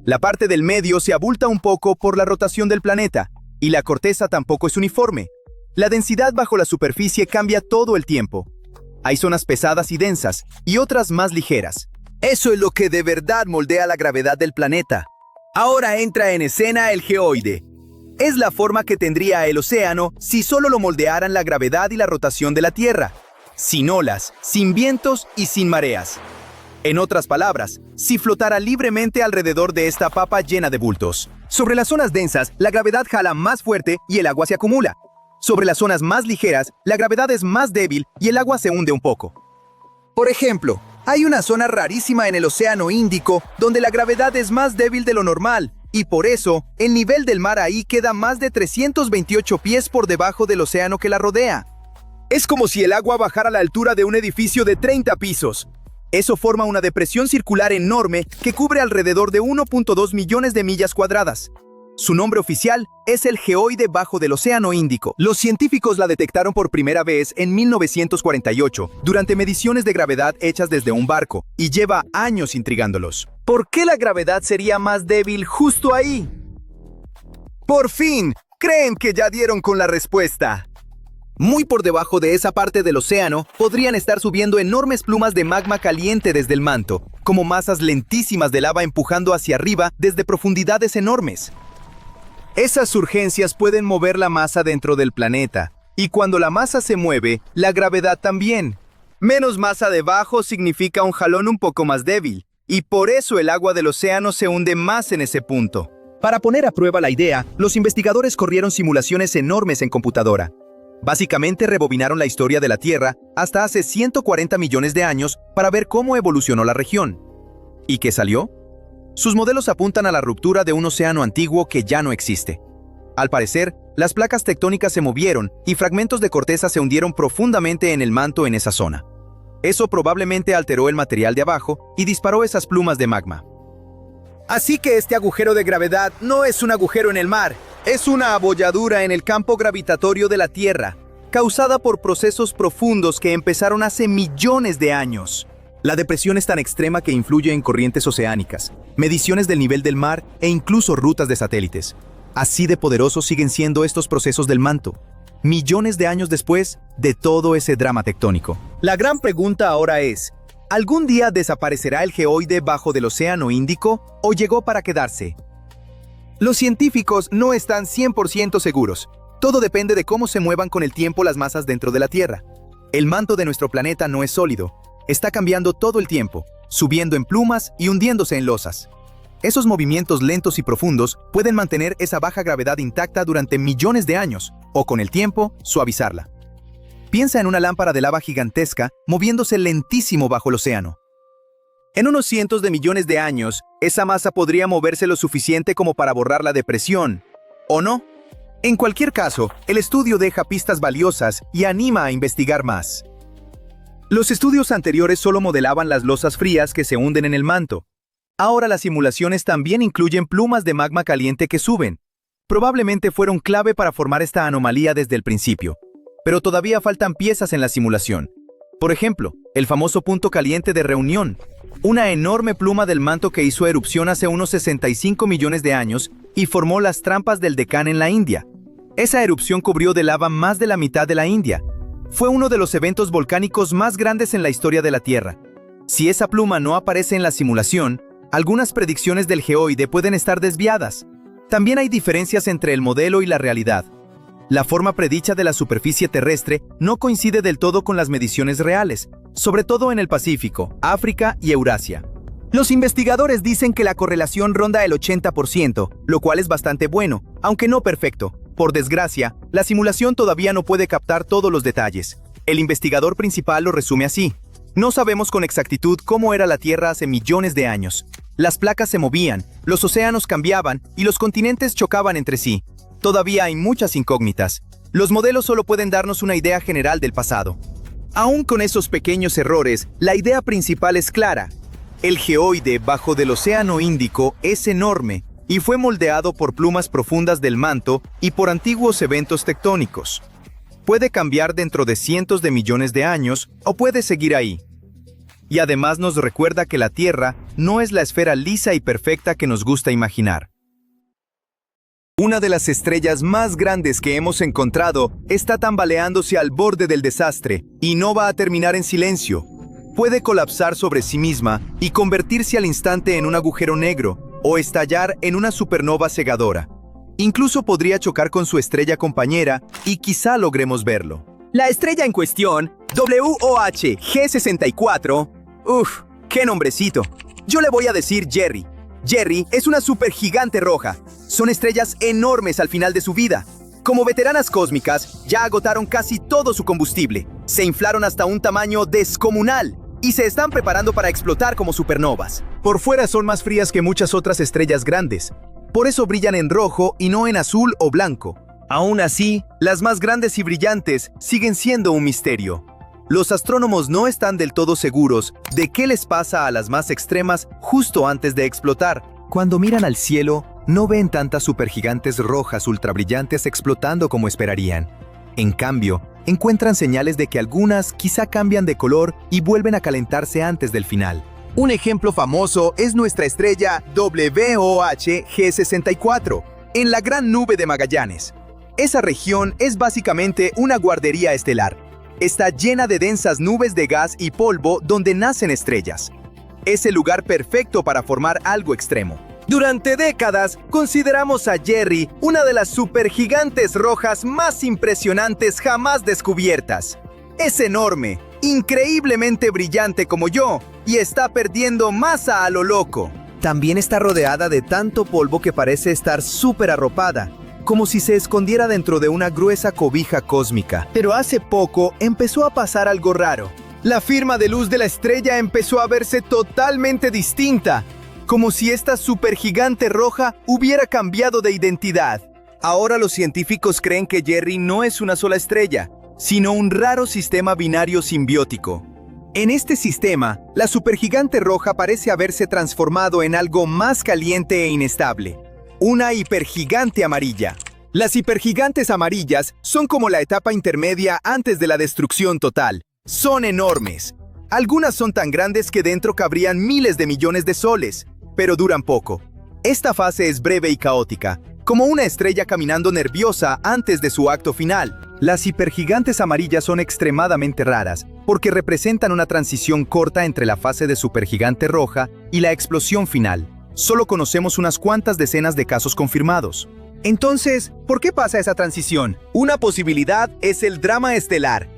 La parte del medio se abulta un poco por la rotación del planeta, y la corteza tampoco es uniforme. La densidad bajo la superficie cambia todo el tiempo. Hay zonas pesadas y densas, y otras más ligeras. Eso es lo que de verdad moldea la gravedad del planeta. Ahora entra en escena el geoide. Es la forma que tendría el océano si solo lo moldearan la gravedad y la rotación de la Tierra. Sin olas, sin vientos y sin mareas. En otras palabras, si flotara libremente alrededor de esta papa llena de bultos. Sobre las zonas densas, la gravedad jala más fuerte y el agua se acumula. Sobre las zonas más ligeras, la gravedad es más débil y el agua se hunde un poco. Por ejemplo, hay una zona rarísima en el Océano Índico donde la gravedad es más débil de lo normal, y por eso, el nivel del mar ahí queda más de 328 pies por debajo del océano que la rodea. Es como si el agua bajara a la altura de un edificio de 30 pisos. Eso forma una depresión circular enorme que cubre alrededor de 1.2 millones de millas cuadradas. Su nombre oficial es el geoide bajo del Océano Índico. Los científicos la detectaron por primera vez en 1948, durante mediciones de gravedad hechas desde un barco, y lleva años intrigándolos. ¿Por qué la gravedad sería más débil justo ahí? ¡Por fin! ¡Creen que ya dieron con la respuesta! Muy por debajo de esa parte del océano, podrían estar subiendo enormes plumas de magma caliente desde el manto, como masas lentísimas de lava empujando hacia arriba desde profundidades enormes. Esas surgencias pueden mover la masa dentro del planeta, y cuando la masa se mueve, la gravedad también. Menos masa debajo significa un jalón un poco más débil, y por eso el agua del océano se hunde más en ese punto. Para poner a prueba la idea, los investigadores corrieron simulaciones enormes en computadora. Básicamente rebobinaron la historia de la Tierra hasta hace 140 millones de años para ver cómo evolucionó la región. ¿Y qué salió? Sus modelos apuntan a la ruptura de un océano antiguo que ya no existe. Al parecer, las placas tectónicas se movieron y fragmentos de corteza se hundieron profundamente en el manto en esa zona. Eso probablemente alteró el material de abajo y disparó esas plumas de magma. Así que este agujero de gravedad no es un agujero en el mar, es una abolladura en el campo gravitatorio de la Tierra, causada por procesos profundos que empezaron hace millones de años. La depresión es tan extrema que influye en corrientes oceánicas, mediciones del nivel del mar e incluso rutas de satélites. Así de poderosos siguen siendo estos procesos del manto, millones de años después de todo ese drama tectónico. La gran pregunta ahora es, ¿algún día desaparecerá el geoide bajo del Océano Índico o llegó para quedarse? Los científicos no están 100% seguros. Todo depende de cómo se muevan con el tiempo las masas dentro de la Tierra. El manto de nuestro planeta no es sólido. Está cambiando todo el tiempo, subiendo en plumas y hundiéndose en losas. Esos movimientos lentos y profundos pueden mantener esa baja gravedad intacta durante millones de años, o con el tiempo, suavizarla. Piensa en una lámpara de lava gigantesca moviéndose lentísimo bajo el océano. En unos cientos de millones de años, esa masa podría moverse lo suficiente como para borrar la depresión, ¿o no? En cualquier caso, el estudio deja pistas valiosas y anima a investigar más. Los estudios anteriores solo modelaban las losas frías que se hunden en el manto. Ahora las simulaciones también incluyen plumas de magma caliente que suben. Probablemente fueron clave para formar esta anomalía desde el principio. Pero todavía faltan piezas en la simulación. Por ejemplo, el famoso punto caliente de Reunión, una enorme pluma del manto que hizo erupción hace unos 65 millones de años y formó las trampas del Deccan en la India. Esa erupción cubrió de lava más de la mitad de la India. Fue uno de los eventos volcánicos más grandes en la historia de la Tierra. Si esa pluma no aparece en la simulación, algunas predicciones del geoide pueden estar desviadas. También hay diferencias entre el modelo y la realidad. La forma predicha de la superficie terrestre no coincide del todo con las mediciones reales, sobre todo en el Pacífico, África y Eurasia. Los investigadores dicen que la correlación ronda el 80%, lo cual es bastante bueno, aunque no perfecto. Por desgracia, la simulación todavía no puede captar todos los detalles. El investigador principal lo resume así: no sabemos con exactitud cómo era la Tierra hace millones de años. Las placas se movían, los océanos cambiaban y los continentes chocaban entre sí. Todavía hay muchas incógnitas. Los modelos solo pueden darnos una idea general del pasado. Aún con esos pequeños errores, la idea principal es clara. El geoide bajo del Océano Índico es enorme y fue moldeado por plumas profundas del manto y por antiguos eventos tectónicos. Puede cambiar dentro de cientos de millones de años o puede seguir ahí. Y además nos recuerda que la Tierra no es la esfera lisa y perfecta que nos gusta imaginar. Una de las estrellas más grandes que hemos encontrado está tambaleándose al borde del desastre y no va a terminar en silencio. Puede colapsar sobre sí misma y convertirse al instante en un agujero negro o estallar en una supernova cegadora. Incluso podría chocar con su estrella compañera y quizá logremos verlo. La estrella en cuestión, WOH G64, qué nombrecito. Yo le voy a decir Jerry. Jerry es una supergigante roja. Son estrellas enormes al final de su vida. Como veteranas cósmicas, ya agotaron casi todo su combustible. Se inflaron hasta un tamaño descomunal y se están preparando para explotar como supernovas. Por fuera son más frías que muchas otras estrellas grandes. Por eso brillan en rojo y no en azul o blanco. Aún así, las más grandes y brillantes siguen siendo un misterio. Los astrónomos no están del todo seguros de qué les pasa a las más extremas justo antes de explotar. Cuando miran al cielo, no ven tantas supergigantes rojas ultrabrillantes explotando como esperarían. En cambio, encuentran señales de que algunas quizá cambian de color y vuelven a calentarse antes del final. Un ejemplo famoso es nuestra estrella WOH G64, en la Gran Nube de Magallanes. Esa región es básicamente una guardería estelar. Está llena de densas nubes de gas y polvo donde nacen estrellas. Es el lugar perfecto para formar algo extremo. Durante décadas, consideramos a Jerry una de las supergigantes rojas más impresionantes jamás descubiertas. Es enorme, increíblemente brillante como yo, y está perdiendo masa a lo loco. También está rodeada de tanto polvo que parece estar súper arropada, como si se escondiera dentro de una gruesa cobija cósmica. Pero hace poco empezó a pasar algo raro. La firma de luz de la estrella empezó a verse totalmente distinta, como si esta supergigante roja hubiera cambiado de identidad. Ahora los científicos creen que Jerry no es una sola estrella, sino un raro sistema binario simbiótico. En este sistema, la supergigante roja parece haberse transformado en algo más caliente e inestable. Una hipergigante amarilla. Las hipergigantes amarillas son como la etapa intermedia antes de la destrucción total. Son enormes. Algunas son tan grandes que dentro cabrían miles de millones de soles, pero duran poco. Esta fase es breve y caótica, como una estrella caminando nerviosa antes de su acto final. Las hipergigantes amarillas son extremadamente raras, porque representan una transición corta entre la fase de supergigante roja y la explosión final. Solo conocemos unas cuantas decenas de casos confirmados. Entonces, ¿por qué pasa esa transición? Una posibilidad es el drama estelar.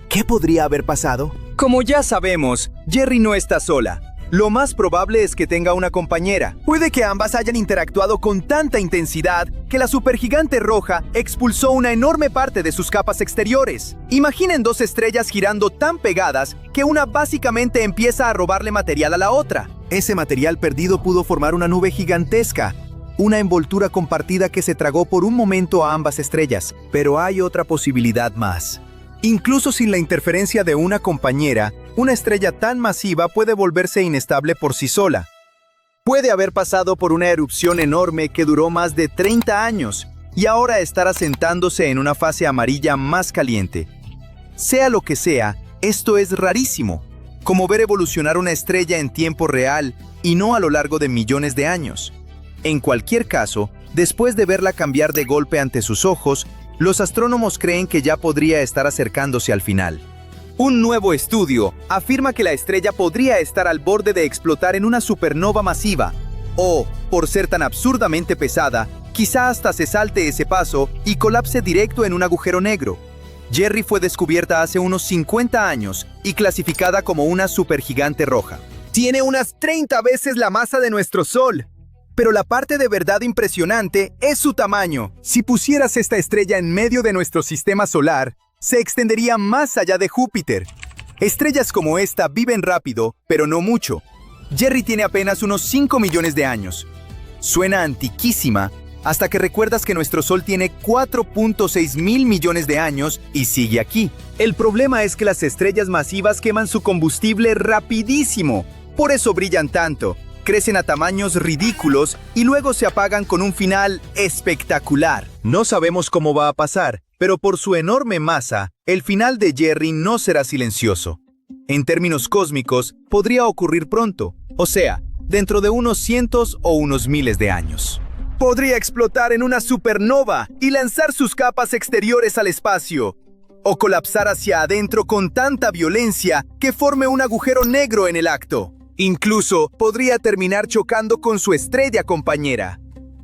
¿Qué podría haber pasado? Como ya sabemos, Jerry no está sola. Lo más probable es que tenga una compañera. Puede que ambas hayan interactuado con tanta intensidad que la supergigante roja expulsó una enorme parte de sus capas exteriores. Imaginen dos estrellas girando tan pegadas que una básicamente empieza a robarle material a la otra. Ese material perdido pudo formar una nube gigantesca, una envoltura compartida que se tragó por un momento a ambas estrellas. Pero hay otra posibilidad más. Incluso sin la interferencia de una compañera, una estrella tan masiva puede volverse inestable por sí sola. Puede haber pasado por una erupción enorme que duró más de 30 años y ahora estar asentándose en una fase amarilla más caliente. Sea lo que sea, esto es rarísimo, como ver evolucionar una estrella en tiempo real y no a lo largo de millones de años. En cualquier caso, después de verla cambiar de golpe ante sus ojos, los astrónomos creen que ya podría estar acercándose al final. Un nuevo estudio afirma que la estrella podría estar al borde de explotar en una supernova masiva, o, por ser tan absurdamente pesada, quizá hasta se salte ese paso y colapse directo en un agujero negro. Jerry fue descubierta hace unos 50 años y clasificada como una supergigante roja. Tiene unas 30 veces la masa de nuestro Sol. Pero la parte de verdad impresionante es su tamaño. Si pusieras esta estrella en medio de nuestro sistema solar, se extendería más allá de Júpiter. Estrellas como esta viven rápido, pero no mucho. Jerry tiene apenas unos 5 millones de años. Suena antiquísima hasta que recuerdas que nuestro Sol tiene 4.6 mil millones de años y sigue aquí. El problema es que las estrellas masivas queman su combustible rapidísimo. Por eso brillan tanto, crecen a tamaños ridículos y luego se apagan con un final espectacular. No sabemos cómo va a pasar, pero por su enorme masa, el final de Jerry no será silencioso. En términos cósmicos, podría ocurrir pronto, o sea, dentro de unos cientos o unos miles de años. Podría explotar en una supernova y lanzar sus capas exteriores al espacio, o colapsar hacia adentro con tanta violencia que forme un agujero negro en el acto. Incluso podría terminar chocando con su estrella compañera.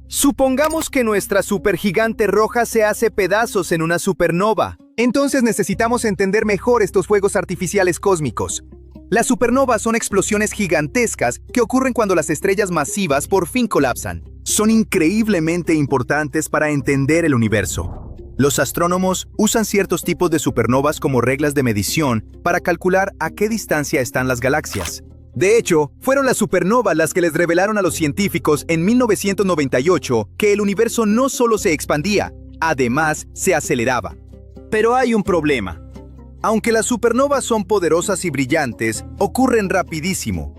Supongamos que nuestra supergigante roja se hace pedazos en una supernova. Entonces necesitamos entender mejor estos fuegos artificiales cósmicos. Las supernovas son explosiones gigantescas que ocurren cuando las estrellas masivas por fin colapsan. Son increíblemente importantes para entender el universo. Los astrónomos usan ciertos tipos de supernovas como reglas de medición para calcular a qué distancia están las galaxias. De hecho, fueron las supernovas las que les revelaron a los científicos en 1998 que el universo no solo se expandía, además se aceleraba. Pero hay un problema. Aunque las supernovas son poderosas y brillantes, ocurren rapidísimo.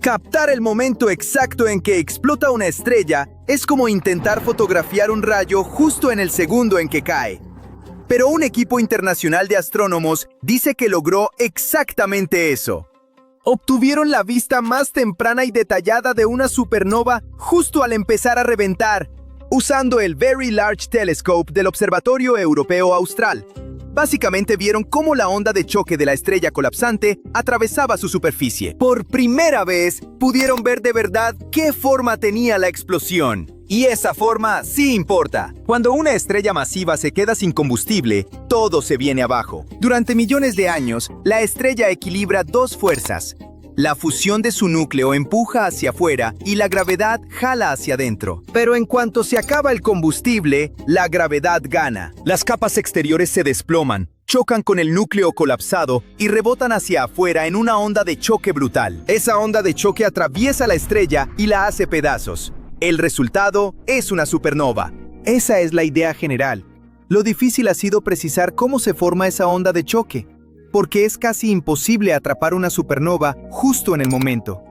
Captar el momento exacto en que explota una estrella es como intentar fotografiar un rayo justo en el segundo en que cae. Pero un equipo internacional de astrónomos dice que logró exactamente eso. Obtuvieron la vista más temprana y detallada de una supernova justo al empezar a reventar, usando el Very Large Telescope del Observatorio Europeo Austral. Básicamente vieron cómo la onda de choque de la estrella colapsante atravesaba su superficie. Por primera vez, pudieron ver de verdad qué forma tenía la explosión. Y esa forma sí importa. Cuando una estrella masiva se queda sin combustible, todo se viene abajo. Durante millones de años, la estrella equilibra dos fuerzas. La fusión de su núcleo empuja hacia afuera y la gravedad jala hacia adentro. Pero en cuanto se acaba el combustible, la gravedad gana. Las capas exteriores se desploman, chocan con el núcleo colapsado y rebotan hacia afuera en una onda de choque brutal. Esa onda de choque atraviesa la estrella y la hace pedazos. El resultado es una supernova. Esa es la idea general. Lo difícil ha sido precisar cómo se forma esa onda de choque, porque es casi imposible atrapar una supernova justo en el momento.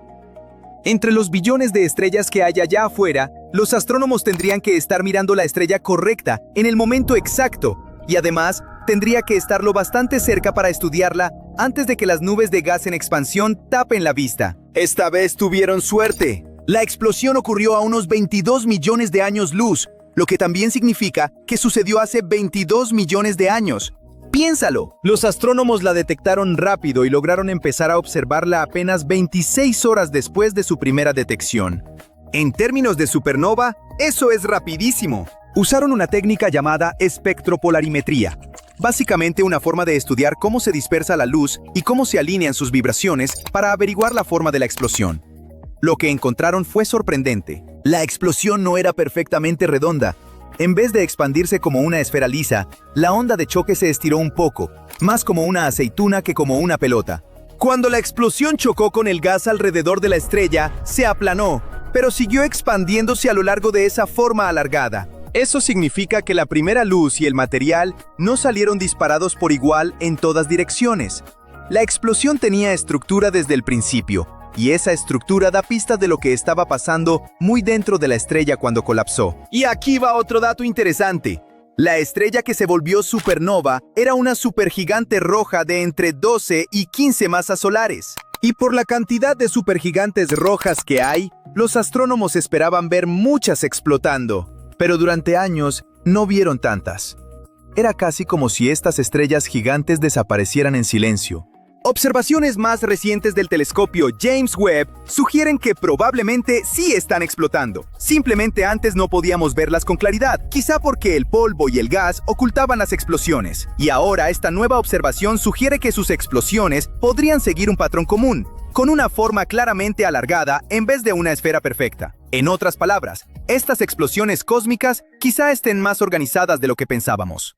Entre los billones de estrellas que hay allá afuera, los astrónomos tendrían que estar mirando la estrella correcta en el momento exacto, y además tendría que estarlo bastante cerca para estudiarla antes de que las nubes de gas en expansión tapen la vista. Esta vez tuvieron suerte. La explosión ocurrió a unos 22 millones de años luz, lo que también significa que sucedió hace 22 millones de años. ¡Piénsalo! Los astrónomos la detectaron rápido y lograron empezar a observarla apenas 26 horas después de su primera detección. En términos de supernova, eso es rapidísimo. Usaron una técnica llamada espectropolarimetría. Básicamente una forma de estudiar cómo se dispersa la luz y cómo se alinean sus vibraciones para averiguar la forma de la explosión. Lo que encontraron fue sorprendente. La explosión no era perfectamente redonda. En vez de expandirse como una esfera lisa, la onda de choque se estiró un poco, más como una aceituna que como una pelota. Cuando la explosión chocó con el gas alrededor de la estrella, se aplanó, pero siguió expandiéndose a lo largo de esa forma alargada. Eso significa que la primera luz y el material no salieron disparados por igual en todas direcciones. La explosión tenía estructura desde el principio, y esa estructura da pistas de lo que estaba pasando muy dentro de la estrella cuando colapsó. Y aquí va otro dato interesante. La estrella que se volvió supernova era una supergigante roja de entre 12 y 15 masas solares. Y por la cantidad de supergigantes rojas que hay, los astrónomos esperaban ver muchas explotando. Pero durante años no vieron tantas. Era casi como si estas estrellas gigantes desaparecieran en silencio. Observaciones más recientes del telescopio James Webb sugieren que probablemente sí están explotando. Simplemente antes no podíamos verlas con claridad, quizá porque el polvo y el gas ocultaban las explosiones. Y ahora esta nueva observación sugiere que sus explosiones podrían seguir un patrón común, con una forma claramente alargada en vez de una esfera perfecta. En otras palabras, estas explosiones cósmicas quizá estén más organizadas de lo que pensábamos.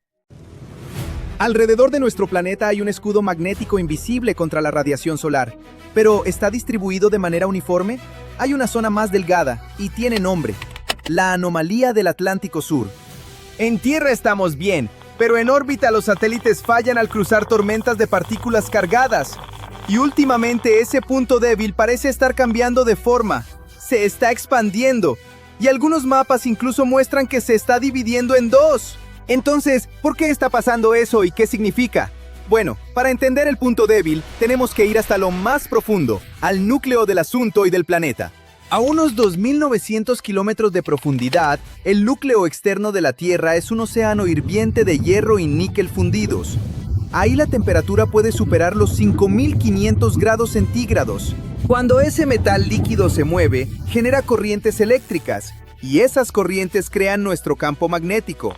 Alrededor de nuestro planeta hay un escudo magnético invisible contra la radiación solar, pero ¿está distribuido de manera uniforme? Hay una zona más delgada y tiene nombre: la anomalía del Atlántico Sur. En Tierra estamos bien, pero en órbita los satélites fallan al cruzar tormentas de partículas cargadas. Y últimamente ese punto débil parece estar cambiando de forma. Se está expandiendo. Y algunos mapas incluso muestran que se está dividiendo en dos. Entonces, ¿por qué está pasando eso y qué significa? Bueno, para entender el punto débil, tenemos que ir hasta lo más profundo, al núcleo del asunto y del planeta. A unos 2.900 kilómetros de profundidad, el núcleo externo de la Tierra es un océano hirviente de hierro y níquel fundidos. Ahí la temperatura puede superar los 5.500 grados centígrados. Cuando ese metal líquido se mueve, genera corrientes eléctricas, y esas corrientes crean nuestro campo magnético.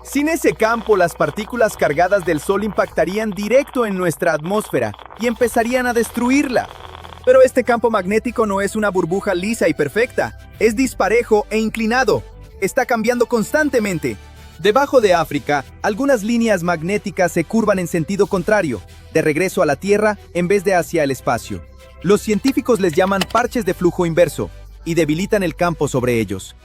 Sin ese campo, las partículas cargadas del Sol impactarían directo en nuestra atmósfera y empezarían a destruirla. Pero este campo magnético no es una burbuja lisa y perfecta, es disparejo e inclinado. Está cambiando constantemente. Debajo de África, algunas líneas magnéticas se curvan en sentido contrario, de regreso a la Tierra en vez de hacia el espacio. Los científicos les llaman parches de flujo inverso y debilitan el campo sobre ellos.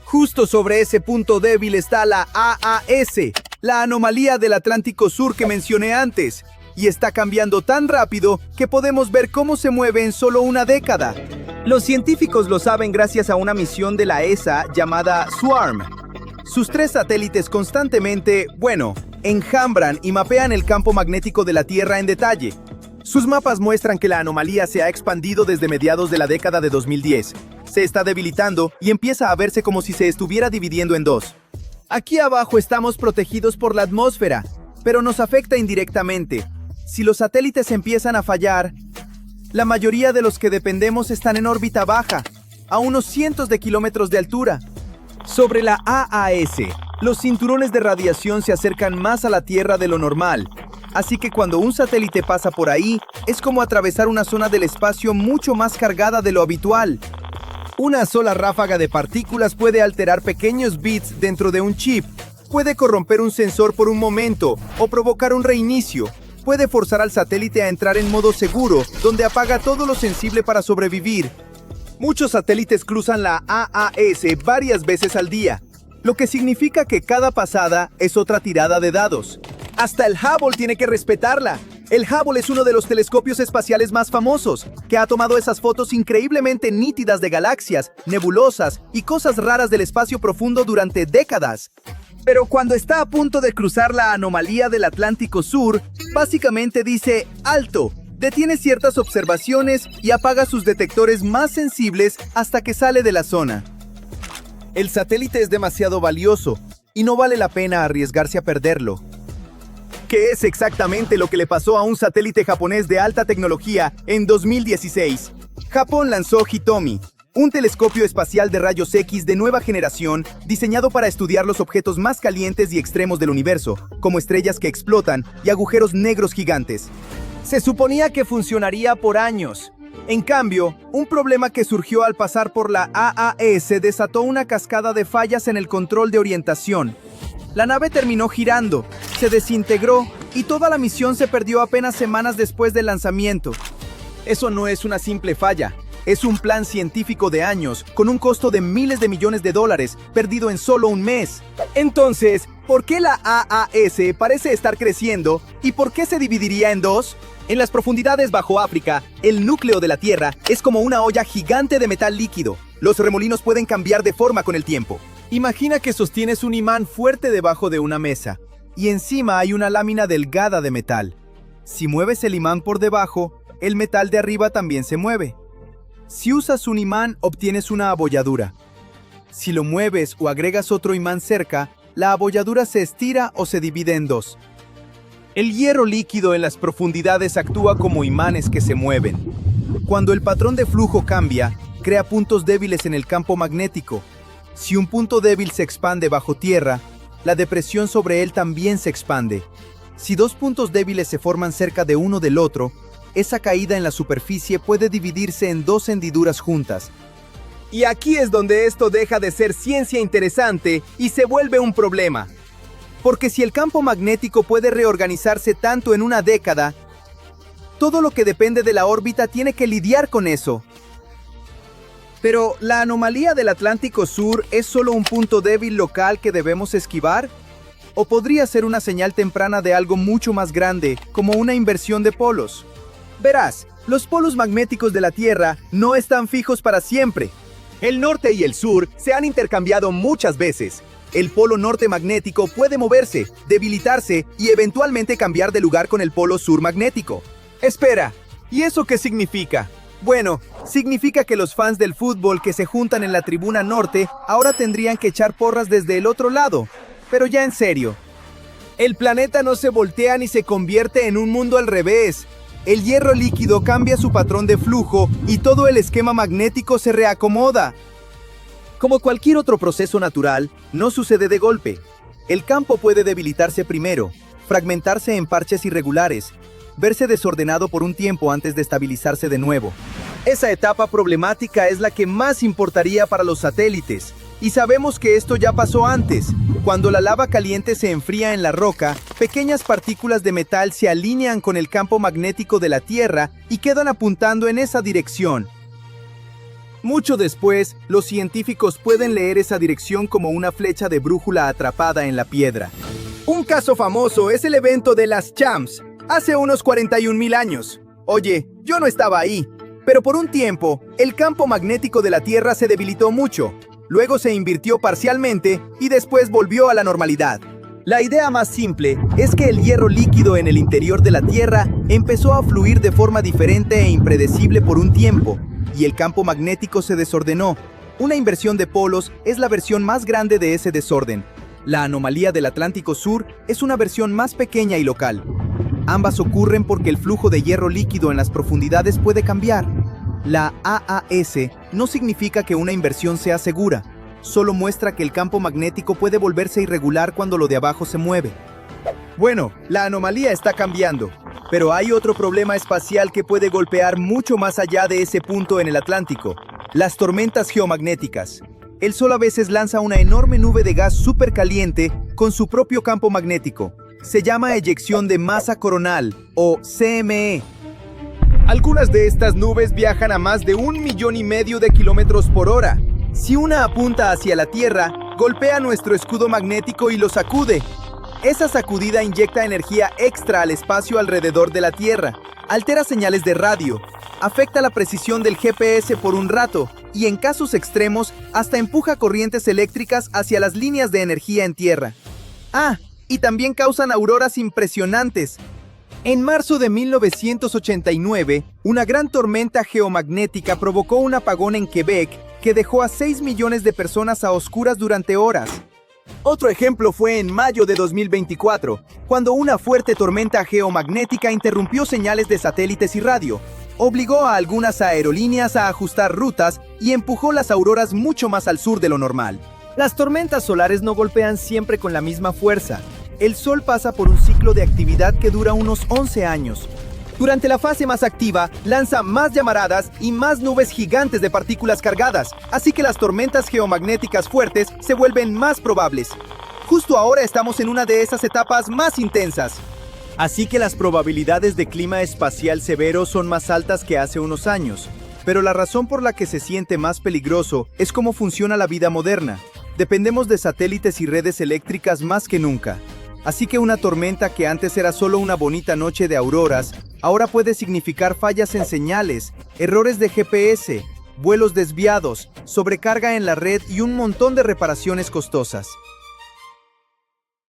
Justo sobre ese punto débil está la AAS, la anomalía del Atlántico Sur que mencioné antes, y está cambiando tan rápido que podemos ver cómo se mueve en solo una década. Los científicos lo saben gracias a una misión de la ESA llamada SWARM. Sus 3 satélites constantemente, enjambran y mapean el campo magnético de la Tierra en detalle. Sus mapas muestran que la anomalía se ha expandido desde mediados de la década de 2010. Se está debilitando y empieza a verse como si se estuviera dividiendo en dos. Aquí abajo estamos protegidos por la atmósfera, pero nos afecta indirectamente. Si los satélites empiezan a fallar, la mayoría de los que dependemos están en órbita baja, a unos cientos de kilómetros de altura. Sobre la AAS, los cinturones de radiación se acercan más a la Tierra de lo normal, así que cuando un satélite pasa por ahí, es como atravesar una zona del espacio mucho más cargada de lo habitual. Una sola ráfaga de partículas puede alterar pequeños bits dentro de un chip, puede corromper un sensor por un momento o provocar un reinicio. Puede forzar al satélite a entrar en modo seguro, donde apaga todo lo sensible para sobrevivir. Muchos satélites cruzan la AAS varias veces al día, lo que significa que cada pasada es otra tirada de dados. Hasta el Hubble tiene que respetarla. El Hubble es uno de los telescopios espaciales más famosos, que ha tomado esas fotos increíblemente nítidas de galaxias, nebulosas y cosas raras del espacio profundo durante décadas. Pero cuando está a punto de cruzar la anomalía del Atlántico Sur, básicamente dice ¡alto! Detiene ciertas observaciones y apaga sus detectores más sensibles hasta que sale de la zona. El satélite es demasiado valioso y no vale la pena arriesgarse a perderlo. ¿Qué es exactamente lo que le pasó a un satélite japonés de alta tecnología en 2016? Japón lanzó Hitomi, un telescopio espacial de rayos X de nueva generación diseñado para estudiar los objetos más calientes y extremos del universo, como estrellas que explotan y agujeros negros gigantes. Se suponía que funcionaría por años. En cambio, un problema que surgió al pasar por la AAS desató una cascada de fallas en el control de orientación. La nave terminó girando, se desintegró y toda la misión se perdió apenas semanas después del lanzamiento. Eso no es una simple falla, es un plan científico de años, con un costo de miles de millones de dólares, perdido en solo un mes. Entonces, ¿por qué la AAS parece estar creciendo y por qué se dividiría en dos? En las profundidades bajo África, el núcleo de la Tierra es como una olla gigante de metal líquido. Los remolinos pueden cambiar de forma con el tiempo. Imagina que sostienes un imán fuerte debajo de una mesa, y encima hay una lámina delgada de metal. Si mueves el imán por debajo, el metal de arriba también se mueve. Si usas un imán, obtienes una abolladura. Si lo mueves o agregas otro imán cerca, la abolladura se estira o se divide en dos. El hierro líquido en las profundidades actúa como imanes que se mueven. Cuando el patrón de flujo cambia, crea puntos débiles en el campo magnético. Si un punto débil se expande bajo tierra, la depresión sobre él también se expande. Si dos puntos débiles se forman cerca de uno del otro, esa caída en la superficie puede dividirse en dos hendiduras juntas. Y aquí es donde esto deja de ser ciencia interesante y se vuelve un problema. Porque si el campo magnético puede reorganizarse tanto en una década, todo lo que depende de la órbita tiene que lidiar con eso. Pero, ¿la anomalía del Atlántico Sur es solo un punto débil local que debemos esquivar? ¿O podría ser una señal temprana de algo mucho más grande, como una inversión de polos? Verás, los polos magnéticos de la Tierra no están fijos para siempre. El norte y el sur se han intercambiado muchas veces. El polo norte magnético puede moverse, debilitarse y eventualmente cambiar de lugar con el polo sur magnético. Espera, ¿y eso qué significa? Bueno, significa que los fans del fútbol que se juntan en la tribuna norte ahora tendrían que echar porras desde el otro lado. Pero ya en serio, el planeta no se voltea ni se convierte en un mundo al revés. El hierro líquido cambia su patrón de flujo y todo el esquema magnético se reacomoda. Como cualquier otro proceso natural, no sucede de golpe. El campo puede debilitarse primero, fragmentarse en parches irregulares, verse desordenado por un tiempo antes de estabilizarse de nuevo. Esa etapa problemática es la que más importaría para los satélites. Y sabemos que esto ya pasó antes. Cuando la lava caliente se enfría en la roca, pequeñas partículas de metal se alinean con el campo magnético de la Tierra y quedan apuntando en esa dirección. Mucho después, los científicos pueden leer esa dirección como una flecha de brújula atrapada en la piedra. Un caso famoso es el evento de las Champs, hace unos 41.000 años. Oye, yo no estaba ahí, pero por un tiempo, el campo magnético de la Tierra se debilitó mucho. Luego se invirtió parcialmente y después volvió a la normalidad. La idea más simple es que el hierro líquido en el interior de la Tierra empezó a fluir de forma diferente e impredecible por un tiempo, y el campo magnético se desordenó. Una inversión de polos es la versión más grande de ese desorden. La anomalía del Atlántico Sur es una versión más pequeña y local. Ambas ocurren porque el flujo de hierro líquido en las profundidades puede cambiar. La AAS no significa que una inversión sea segura, solo muestra que el campo magnético puede volverse irregular cuando lo de abajo se mueve. Bueno, la anomalía está cambiando, pero hay otro problema espacial que puede golpear mucho más allá de ese punto en el Atlántico: las tormentas geomagnéticas. El Sol a veces lanza una enorme nube de gas supercaliente con su propio campo magnético. Se llama eyección de masa coronal, o CME. Algunas de estas nubes viajan a más de 1,5 millones de kilómetros por hora. Si una apunta hacia la Tierra, golpea nuestro escudo magnético y lo sacude. Esa sacudida inyecta energía extra al espacio alrededor de la Tierra, altera señales de radio, afecta la precisión del GPS por un rato y en casos extremos hasta empuja corrientes eléctricas hacia las líneas de energía en Tierra. Y también causan auroras impresionantes. En marzo de 1989, una gran tormenta geomagnética provocó un apagón en Quebec que dejó a 6 millones de personas a oscuras durante horas. Otro ejemplo fue en mayo de 2024, cuando una fuerte tormenta geomagnética interrumpió señales de satélites y radio, obligó a algunas aerolíneas a ajustar rutas y empujó las auroras mucho más al sur de lo normal. Las tormentas solares no golpean siempre con la misma fuerza. El Sol pasa por un ciclo de actividad que dura unos 11 años. Durante la fase más activa, lanza más llamaradas y más nubes gigantes de partículas cargadas, así que las tormentas geomagnéticas fuertes se vuelven más probables. Justo ahora estamos en una de esas etapas más intensas. Así que las probabilidades de clima espacial severo son más altas que hace unos años. Pero la razón por la que se siente más peligroso es cómo funciona la vida moderna. Dependemos de satélites y redes eléctricas más que nunca. Así que una tormenta que antes era solo una bonita noche de auroras, ahora puede significar fallas en señales, errores de GPS, vuelos desviados, sobrecarga en la red y un montón de reparaciones costosas.